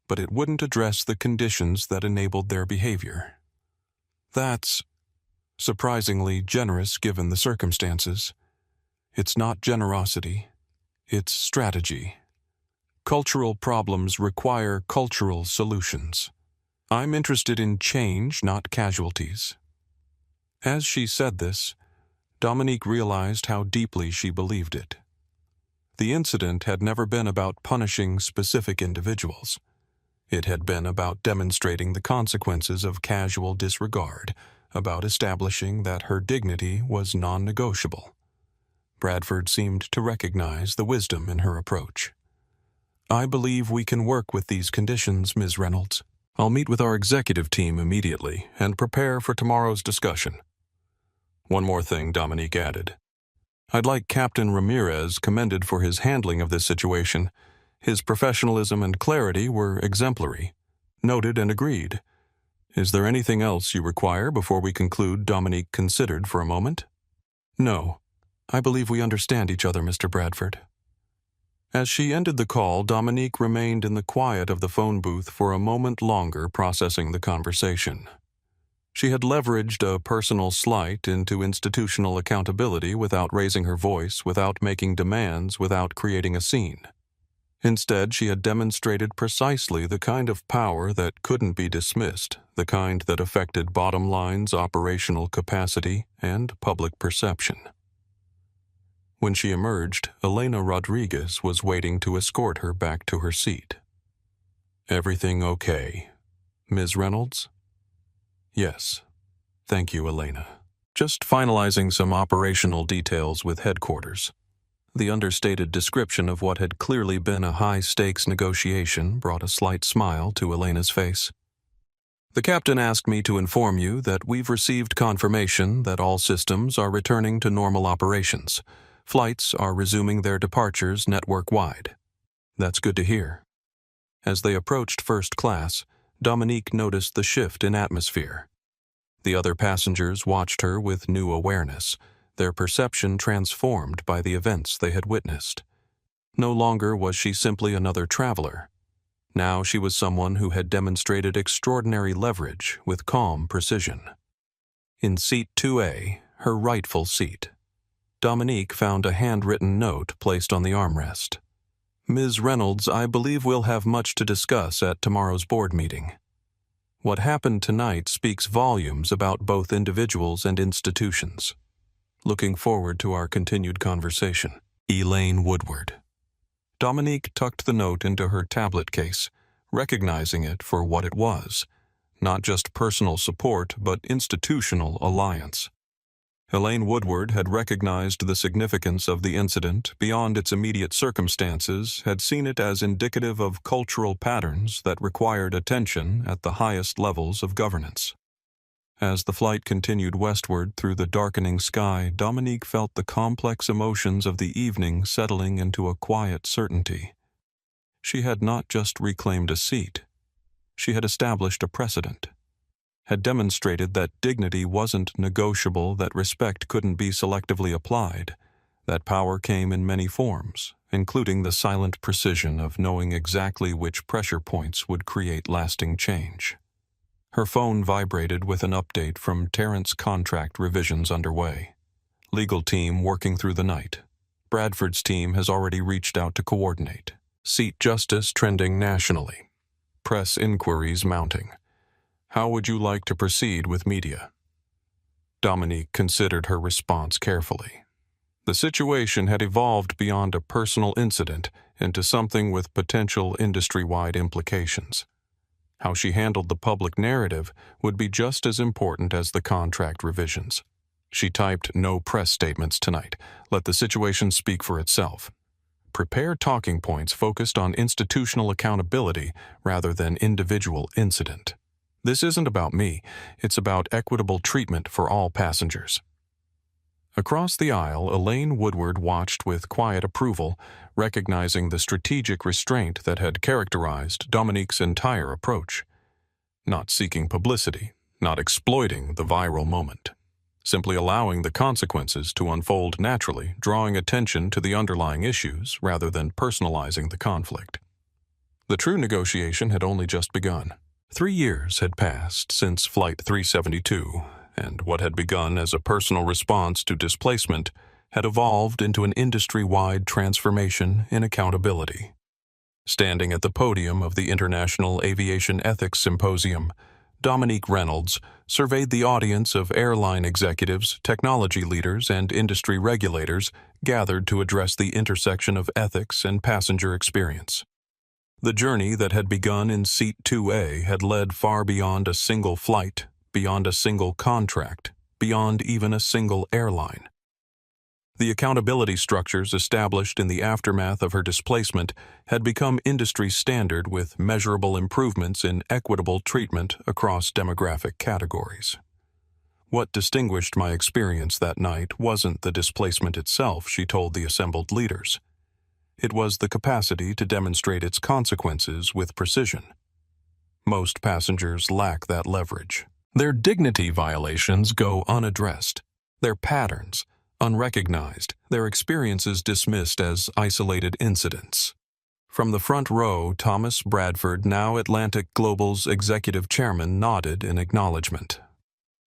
but it wouldn't address the conditions that enabled their behavior." "That's surprisingly generous given the circumstances. It's not generosity. It's strategy. Cultural problems require cultural solutions. I'm interested in change, not casualties." As she said this, Dominique realized how deeply she believed it. The incident had never been about punishing specific individuals. It had been about demonstrating the consequences of casual disregard, about establishing that her dignity was non-negotiable. Bradford seemed to recognize the wisdom in her approach. "I believe we can work with these conditions, Ms. Reynolds. I'll meet with our executive team immediately and prepare for tomorrow's discussion." "One more thing," Dominique added. "I'd like Captain Ramirez commended for his handling of this situation. His professionalism and clarity were exemplary." "Noted and agreed. Is there anything else you require before we conclude?" Dominique considered for a moment. "No. I believe we understand each other, Mr. Bradford." As she ended the call, Dominique remained in the quiet of the phone booth for a moment longer, processing the conversation. She had leveraged a personal slight into institutional accountability without raising her voice, without making demands, without creating a scene. Instead, she had demonstrated precisely the kind of power that couldn't be dismissed, the kind that affected bottom lines, operational capacity, and public perception. When she emerged, Elena Rodriguez was waiting to escort her back to her seat. "Everything okay, Ms. Reynolds?" "Yes. Thank you, Elena. Just finalizing some operational details with headquarters." The understated description of what had clearly been a high-stakes negotiation brought a slight smile to Elena's face. "The captain asked me to inform you that we've received confirmation that all systems are returning to normal operations. Flights are resuming their departures network-wide." "That's good to hear." As they approached first class, Dominique noticed the shift in atmosphere. The other passengers watched her with new awareness, their perception transformed by the events they had witnessed. No longer was she simply another traveler. Now she was someone who had demonstrated extraordinary leverage with calm precision. In seat 2A, her rightful seat, Dominique found a handwritten note placed on the armrest. "Ms. Reynolds, I believe we'll have much to discuss at tomorrow's board meeting. What happened tonight speaks volumes about both individuals and institutions. Looking forward to our continued conversation. Elaine Woodward." Dominique tucked the note into her tablet case, recognizing it for what it was, not just personal support but institutional alliance. Elaine Woodward had recognized the significance of the incident beyond its immediate circumstances, had seen it as indicative of cultural patterns that required attention at the highest levels of governance. As the flight continued westward through the darkening sky, Dominique felt the complex emotions of the evening settling into a quiet certainty. She had not just reclaimed a seat. She had established a precedent, had demonstrated that dignity wasn't negotiable, that respect couldn't be selectively applied, that power came in many forms, including the silent precision of knowing exactly which pressure points would create lasting change. Her phone vibrated with an update from Terrence's contract revisions underway. Legal team working through the night. Bradford's team has already reached out to coordinate. Seat justice trending nationally. Press inquiries mounting. How would you like to proceed with media? Dominique considered her response carefully. The situation had evolved beyond a personal incident into something with potential industry-wide implications. How she handled the public narrative would be just as important as the contract revisions. She typed no press statements tonight. Let the situation speak for itself. Prepare talking points focused on institutional accountability rather than individual incident. This isn't about me. It's about equitable treatment for all passengers. Across the aisle, Elaine Woodward watched with quiet approval, recognizing the strategic restraint that had characterized Dominique's entire approach. Not seeking publicity, not exploiting the viral moment. Simply allowing the consequences to unfold naturally, drawing attention to the underlying issues rather than personalizing the conflict. The true negotiation had only just begun. 3 years had passed since Flight 372, and what had begun as a personal response to displacement had evolved into an industry-wide transformation in accountability. Standing at the podium of the International Aviation Ethics Symposium, Dominique Reynolds surveyed the audience of airline executives, technology leaders, and industry regulators gathered to address the intersection of ethics and passenger experience. The journey that had begun in Seat 2A had led far beyond a single flight, beyond a single contract, beyond even a single airline. The accountability structures established in the aftermath of her displacement had become industry standard with measurable improvements in equitable treatment across demographic categories. What distinguished my experience that night wasn't the displacement itself, she told the assembled leaders. It was the capacity to demonstrate its consequences with precision. Most passengers lack that leverage. Their dignity violations go unaddressed. Their patterns, unrecognized, their experiences dismissed as isolated incidents. From the front row, Thomas Bradford, now Atlantic Global's executive chairman, nodded in acknowledgement.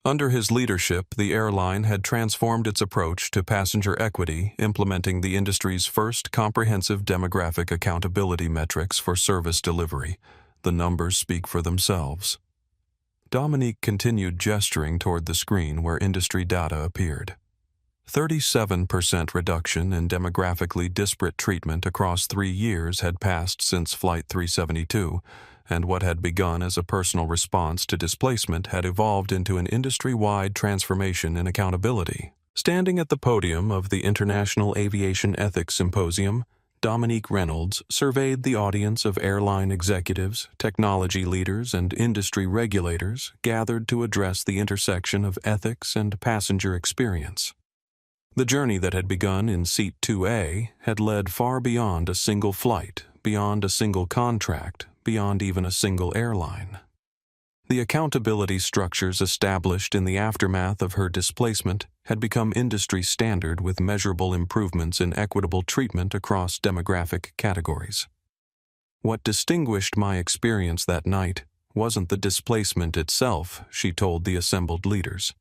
Under his leadership, the airline had transformed its approach to passenger equity, implementing the industry's first comprehensive demographic accountability metrics for service delivery. The numbers speak for themselves. Dominique continued gesturing toward the screen where industry data appeared. 37% reduction in demographically disparate treatment across 3 years had passed since Flight 372, and what had begun as a personal response to displacement had evolved into an industry-wide transformation in accountability. Standing at the podium of the International Aviation Ethics Symposium, Dominique Reynolds surveyed the audience of airline executives, technology leaders, and industry regulators gathered to address the intersection of ethics and passenger experience. The journey that had begun in Seat 2A had led far beyond a single flight, beyond a single contract, beyond even a single airline. The accountability structures established in the aftermath of her displacement had become industry standard with measurable improvements in equitable treatment across demographic categories. What distinguished my experience that night wasn't the displacement itself, she told the assembled leaders.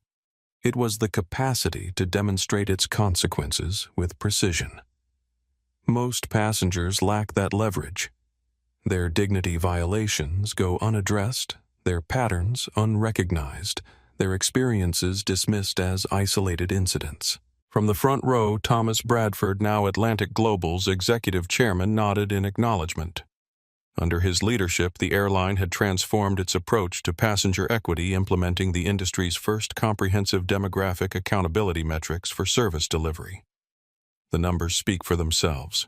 It was the capacity to demonstrate its consequences with precision. Most passengers lack that leverage. Their dignity violations go unaddressed, their patterns unrecognized, their experiences dismissed as isolated incidents. From the front row, Thomas Bradford, now Atlantic Global's executive chairman, nodded in acknowledgement. Under his leadership, the airline had transformed its approach to passenger equity, implementing the industry's first comprehensive demographic accountability metrics for service delivery. The numbers speak for themselves.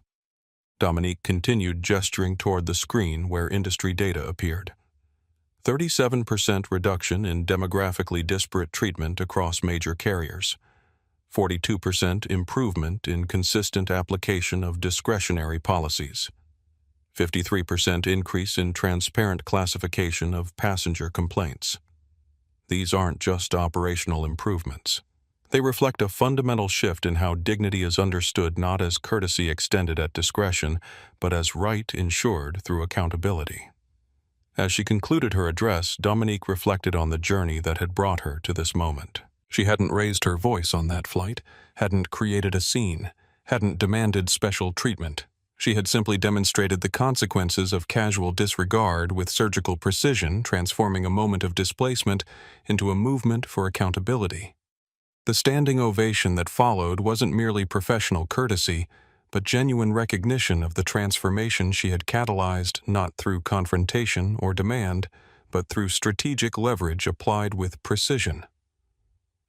Dominique continued gesturing toward the screen where industry data appeared. 37% reduction in demographically disparate treatment across major carriers. 42% improvement in consistent application of discretionary policies. 53% increase in transparent classification of passenger complaints. These aren't just operational improvements. They reflect a fundamental shift in how dignity is understood not as courtesy extended at discretion, but as right ensured through accountability. As she concluded her address, Dominique reflected on the journey that had brought her to this moment. She hadn't raised her voice on that flight, hadn't created a scene, hadn't demanded special treatment. She had simply demonstrated the consequences of casual disregard with surgical precision, transforming a moment of displacement into a movement for accountability. The standing ovation that followed wasn't merely professional courtesy, but genuine recognition of the transformation she had catalyzed not through confrontation or demand, but through strategic leverage applied with precision.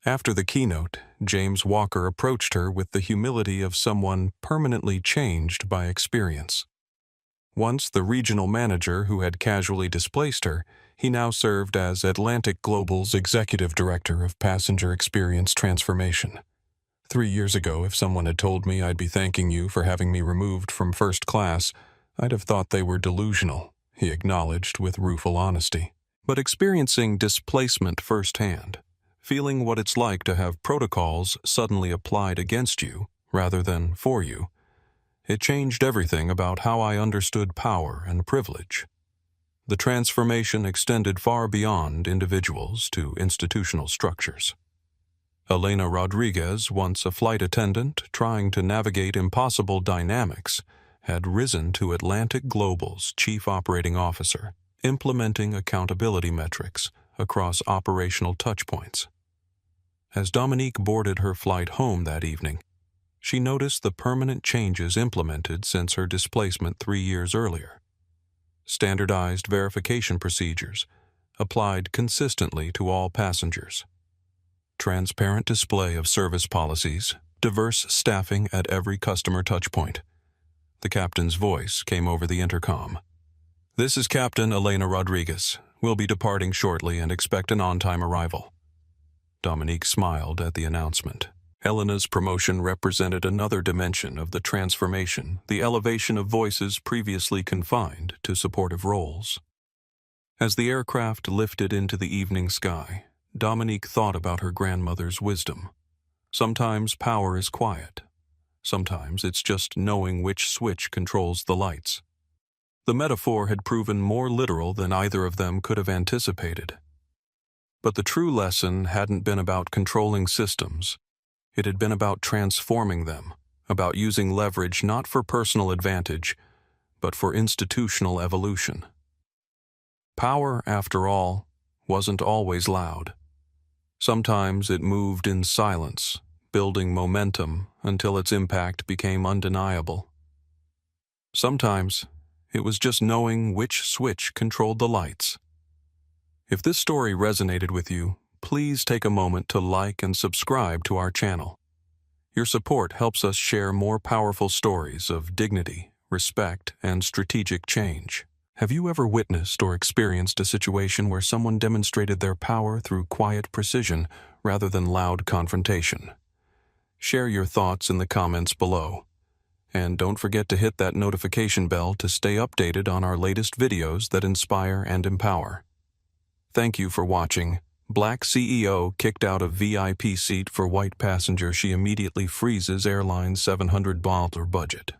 After the keynote, James Walker approached her with the humility of someone permanently changed by experience. Once the regional manager who had casually displaced her, he now served as Atlantic Global's executive director of passenger experience transformation. 3 years ago, if someone had told me I'd be thanking you for having me removed from first class, I'd have thought they were delusional, he acknowledged with rueful honesty. But experiencing displacement firsthand, feeling what it's like to have protocols suddenly applied against you rather than for you, it changed everything about how I understood power and privilege. The transformation extended far beyond individuals to institutional structures. Elena Rodriguez, once a flight attendant trying to navigate impossible dynamics, had risen to Atlantic Global's chief operating officer, implementing accountability metrics across operational touchpoints. As Dominique boarded her flight home that evening, she noticed the permanent changes implemented since her displacement 3 years earlier. standardized verification procedures, applied consistently to all passengers. Transparent display of service policies, diverse staffing at every customer touchpoint. The captain's voice came over the intercom. "This is Captain Elena Rodriguez. We'll be departing shortly and expect an on-time arrival." Dominique smiled at the announcement. Elena's promotion represented another dimension of the transformation, the elevation of voices previously confined to supportive roles. As the aircraft lifted into the evening sky, Dominique thought about her grandmother's wisdom. Sometimes power is quiet. Sometimes it's just knowing which switch controls the lights. The metaphor had proven more literal than either of them could have anticipated. But the true lesson hadn't been about controlling systems. It had been about transforming them, about using leverage not for personal advantage, but for institutional evolution. Power, after all, wasn't always loud. Sometimes it moved in silence, building momentum until its impact became undeniable. Sometimes it was just knowing which switch controlled the lights. If this story resonated with you, please take a moment to like and subscribe to our channel. Your support helps us share more powerful stories of dignity, respect, and strategic change. Have you ever witnessed or experienced a situation where someone demonstrated their power through quiet precision rather than loud confrontation? Share your thoughts in the comments below. And don't forget to hit that notification bell to stay updated on our latest videos that inspire and empower. Thank you for watching. Black CEO kicked out of VIP seat for white passenger. She immediately freezes airline's $700 budget.